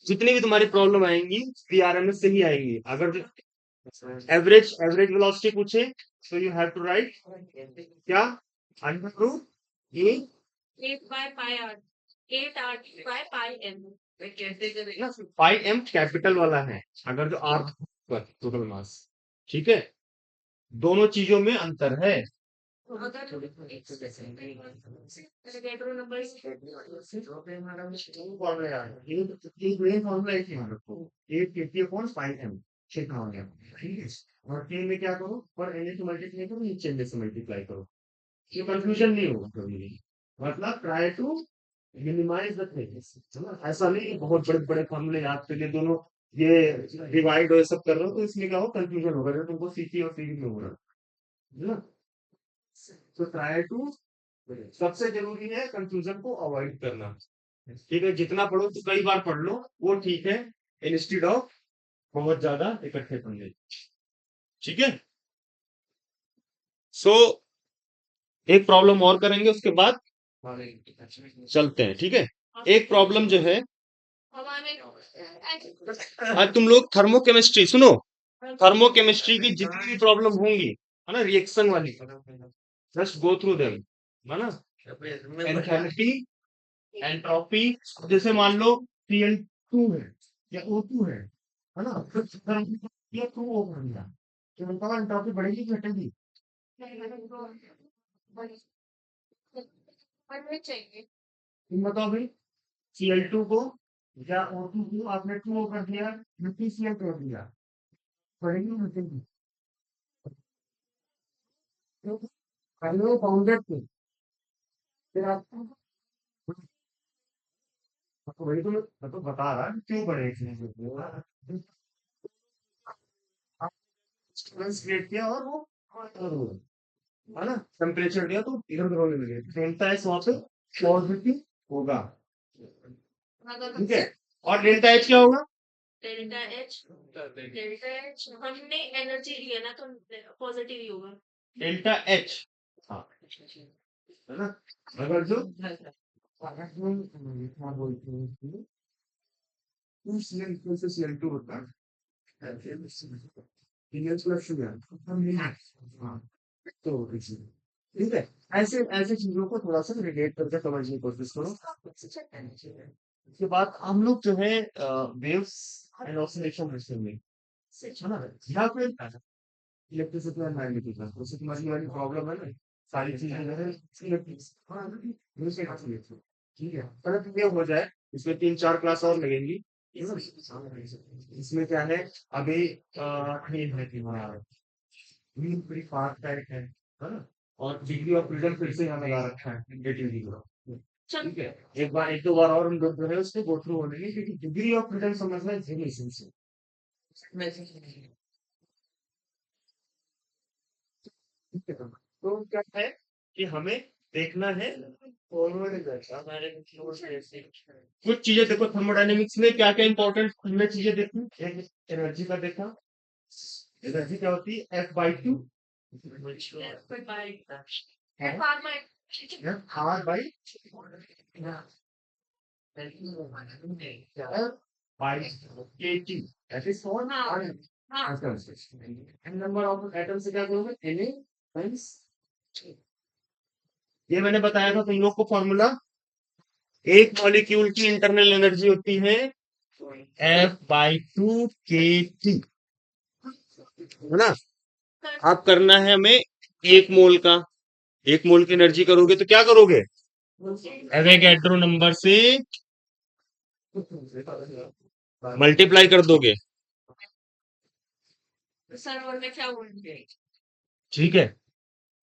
जितनी भी तुम्हारी प्रॉब्लम आएंगी VRMS से ही आएंगी अगर एवरेज वेलोसिटी पूछे तो यू हैव टू राइट क्या under root A 8 by pi r 8 r by pi m कैसे करें पाई एम कैपिटल वाला है अगर जो आर पर टोटल मास ठीक है दोनों चीजों में अंतर है अगर रेगुलर नंबर्स फॉर्मूला याद है एक मेन फॉर्मूला एक ही मान रखो 8 क्षेत्र हो गया ठीक है और के में क्या करो पर एन से मल्टीप्लाई करो नीचे एन से मल्टीप्लाई करो ये कंफ्यूजन नहीं होगा कभी भी मतलब try to minimise the things ऐसा नहीं कि बहुत बड़े बड़े फॉर्मूले याद करके दोनों ये डिवाइड और ये सब कर रहे हो तो इसमें क्या हो कंफ्यूजन होगा जब तुमको सीटी और सीडी में हो रहा है ना तो ट्राई टू सबसे जरूरी है कंफ्यूजन को अवॉइड करना ठीक है जितना पढ़ो तो कई बार पढ़ लो वो ठीक है इंस्टेड ऑफ बहुत ज्यादा इकट्ठे पढ़ने ठीक है सो एक प्रॉब्लम और करेंगे उसके बाद चलते हैं ठीक है एक प्रॉब्लम जो है हमारे आज तुम लोग थर्मोकेमिस्ट्री सुनो थर्मोकेमिस्ट्री की जितनी भी प्रॉब्लम होंगी है ना रिएक्शन वाली जस्ट गो थ्रू देम है ना एंथैल्पी एंट्रोपी जैसे मान लो Cl2 है या O2 है ना ये 2O कर दिया तो उनका एंट्रोपी बढ़ेगी कि घटेगी पढ़ने चाहिए तुम बताओ भाई Cl2 को या O2 को आपने 2O कर दिया मिट्टी Cl कर दिया बढ़ेगी कि घटेगी पहले वो बाउंडेड थे फिर आपको तो वही तो मैं तो बता रहा क्यों बढ़ेगी क्रिएट किया और वो है ना टेम्परेचर दिया तो इधर उधर होने लगे डेल्टा एस वहां पे पॉजिटिव होगा अगर ठीक है और डेल्टा एच क्या होगा डेल्टा एच हमने एनर्जी ली है ना तो पॉजिटिव ही होगा डेल्टा एच हाँ है ना अगर जो क्या बोलते हैं टू सीएल इक्वल से Cl2 होता है Cl प्लस शुगर हाँ तो ठीक है ऐसे ऐसे चीजों को थोड़ा सा रिलेट करके समझने की कोशिश करो उसके बाद हम लोग जो है वेव्स एंड ऑसिलेशन में है ना या फिर इलेक्ट्रिसिटी एंड मैग्नेटिज्म उससे तुम्हारी वाली प्रॉब्लम है ना सारी चीजें जो है ठीक है पर ये हो जाए इसमें 3-4 क्लास और लगेंगी इसमें क्या है अभी नींद है तुम्हारा नींद बड़ी फास्ट टाइप है ना और डिग्री ऑफ फ्रीडम फिर से यहाँ लगा रखा है 18 डिग्री ठीक है एक दो बार और हम लोग जो है उसको गो थ्रू हो लेंगे क्योंकि डिग्री ऑफ फ्रीडम समझना है वेरी एसेंशियल ठीक है तो क्या है कि हमें देखना है कुछ चीजें देखो थर्मोडायनेमिक्स में क्या क्या इंपॉर्टेंट हमने चीजें देखी एक एनर्जी का देखा एनर्जी क्या होती है F/2 F R by F R by by kT. That is for हाँ, iron. हाँ, And number of atoms से क्या करोगे? Na times. ये मैंने बताया था तुम लोग को फॉर्मूला। एक मॉलिक्यूल की इंटरनल एनर्जी होती है F/2 kT, है ना। आप करना है हमें एक मोल का, एक मोल की एनर्जी करोगे तो क्या करोगे? एवोगैड्रो नंबर से मल्टीप्लाई कर दोगे, सर्वर में क्या बोलेंगे? ठीक है।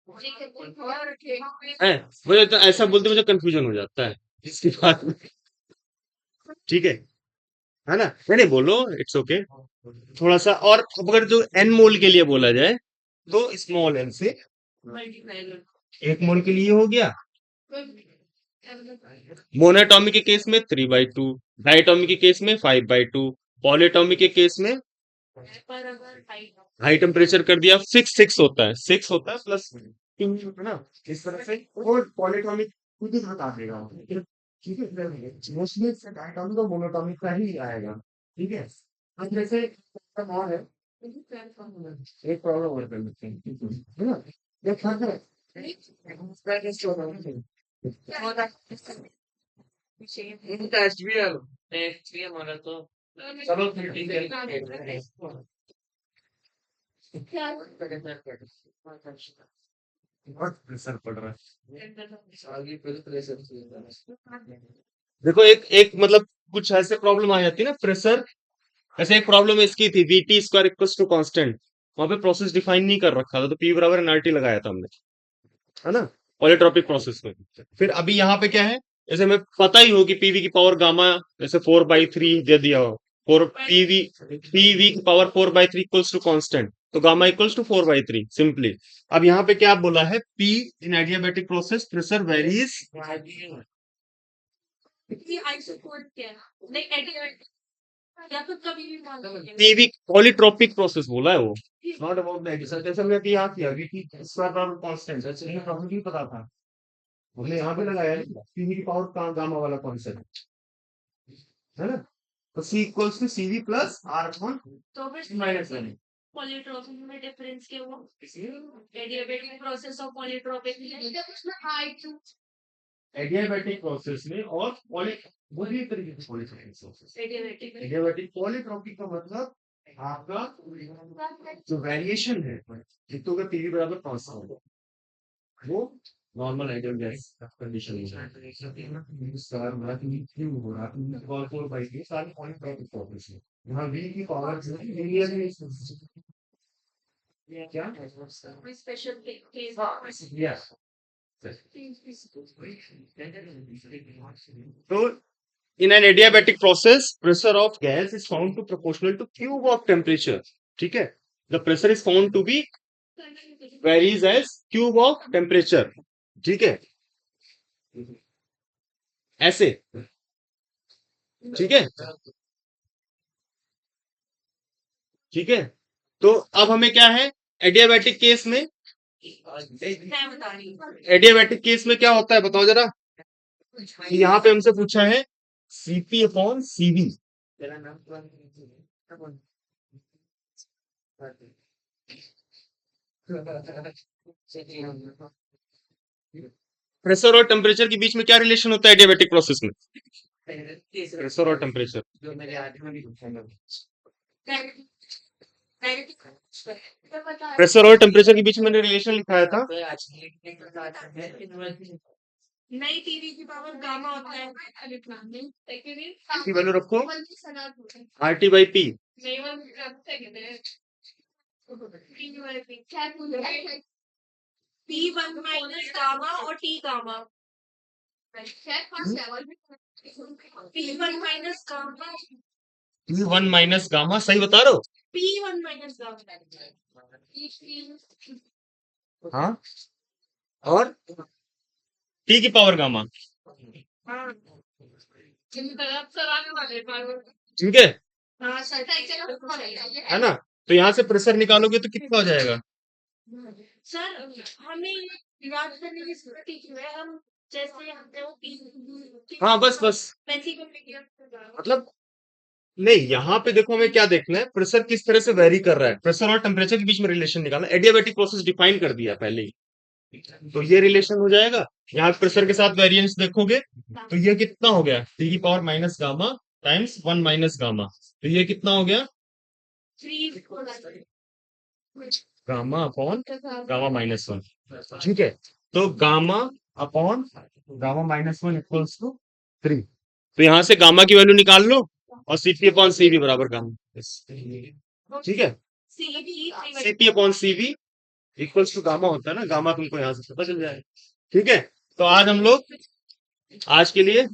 ठीक है, और मुझे तो ऐसा बोलते मुझे कंफ्यूजन हो जाता है इसके बाद में, ठीक है ना। नहीं नहीं बोलो, इट्स ओके। थोड़ा सा और अगर जो एन मोल के लिए बोला जाए तो स्मॉल एन से मल्टीप्लाई एक मोल के लिए हो गया। मोनोटॉमिक के केस में 3/2, डायटोमिक के केस में 5/2, पॉलीटॉमिक के केस में पर अगर हाई टेम्परेचर कर दिया, 6 होता है, 6 होता है प्लस 2, है ना। इस तरह से और पॉलीटॉमिक खुद ही बता देगा, ठीक है। मोस्टली डायटोमिक और मोनोटॉमिक का ही आएगा, ठीक है। अब जैसे और है एक प्रॉब्लम और कर लेते हैं, है ना। देखा है टेस्ट भी है, टेस्ट भी हमारा तो चलो फिर ठीक है। बहुत प्रेशर पड़ रहा है। आगे फिर प्रेशर देखो एक एक मतलब कुछ ऐसे प्रॉब्लम आ जाती है ना प्रेशर। ऐसे एक प्रॉब्लम इसकी थी, VT square equals to constant, वहां पे प्रोसेस डिफाइन नहीं कर रखा था तो P बराबर एनआरटी लगाया था हमने, है ना, पॉलीट्रॉपिक प्रोसेस में। फिर अभी यहाँ पे क्या है, जैसे हमें पता ही हो कि पीवी की पावर गामा जैसे 4/3 दे दिया हो, 4 पीवी की पावर 4/3 इक्वल्स टू कांस्टेंट, तो गामा इक्वल्स टू 4/3 सिंपली। अब यहाँ पे क्या बोला है, P इन एडियाबैटिक प्रोसेस प्रेशर वेरीज, ये आइसोटोप क्या है? नहीं एडियाबैटिक या फिर कभी भी मान लो पीवी पॉलीट्रॉपिक प्रोसेस बोला है वो, नॉट अबाउट दैट। जैसे हमने अभी यहाँ किया VT स्क्वायर बराबर कांस्टेंट, जैसे ये प्रॉब्लम नहीं पता था, हमने यहाँ पे लगाया है पीवी की पावर का गामा वाला कॉन्सेप्ट, है ना। तो C equals to CV plus R upon तो फिर माइनस 1। पॉलीट्रोपिक में डिफरेंस क्या हुआ? एडियाबैटिक प्रोसेस और पॉलीट्रोपिक में एडियाबैटिक प्रोसेस में और पॉली वही तरीके से polytropic process. Adiabatic adiabatic polytropic का मतलब आपका जो वेरिएशन है जितनों का पीवी बराबर कांस्टेंट है, वो नॉर्मल आइडियल गैस कंडीशन है। सर बड़ा क्यों हो रहा है, और 4/3 सारे पॉलीट्रॉपिक प्रोसेस है। यहाँ V की पावर जो है लिनियर है, क्या स्पेशल केस यस। तो in an adiabatic process pressure of gas is found to proportional to cube of temperature, ठीक है। the pressure is found to be varies as cube of temperature, ठीक है, ऐसे, ठीक है, ठीक है। तो अब हमें क्या है, एडियाबैटिक केस में, मैं बता रही हूँ एडियाबैटिक केस में क्या होता है बताओ जरा। यहाँ पे हमसे पूछा है CP अपॉन CV, प्रेशर और टेम्परेचर के बीच में क्या रिलेशन होता है एडियाबैटिक प्रोसेस में? प्रेशर और टेम्परेचर, प्रेशर और टेम्परेचर के बीच में मैंने रिलेशन लिखाया था। नई टीवी की पावर गामा होता है की वैल्यू रखो RT/P, P1 माइनस गामा और T gamma P1 minus gamma P1 minus gamma, सही बता रहे हो? P1 माइनस गामा हाँ, और T की पावर गामा, हाँ चलाने वाले ठीक है, हाँ सर है ना। तो यहाँ से प्रेशर निकालोगे तो कितना हो जाएगा, सर हमें ये याद करने की जरूरत ही क्यों है? हम जैसे हाँ बस बस वैसे ही कर मतलब नहीं, यहाँ पे देखो हमें क्या देखना है, प्रेशर किस तरह से वेरी कर रहा है, प्रेशर और टेम्परेचर के बीच में रिलेशन निकालना। एडियाबैटिक प्रोसेस डिफाइन कर दिया पहले ही, तो ये रिलेशन हो जाएगा। यहाँ प्रेशर के साथ वेरिएंस देखोगे तो ये कितना हो गया, टी की power minus gamma times 1 minus gamma, तो ये कितना हो गया, गामा अपॉन गामा माइनस 1। ठीक है, तो gamma upon gamma minus 1 equals to 3। तो यहां से गामा की वैल्यू निकाल लो और सीपी अपॉन सीवी बराबर गामा। ठीक है, CP upon CV equals to gamma होता है ना, गामा तुमको यहां से पता चल जाएगा। ठीक है, तो आज हम लोग आज के लिए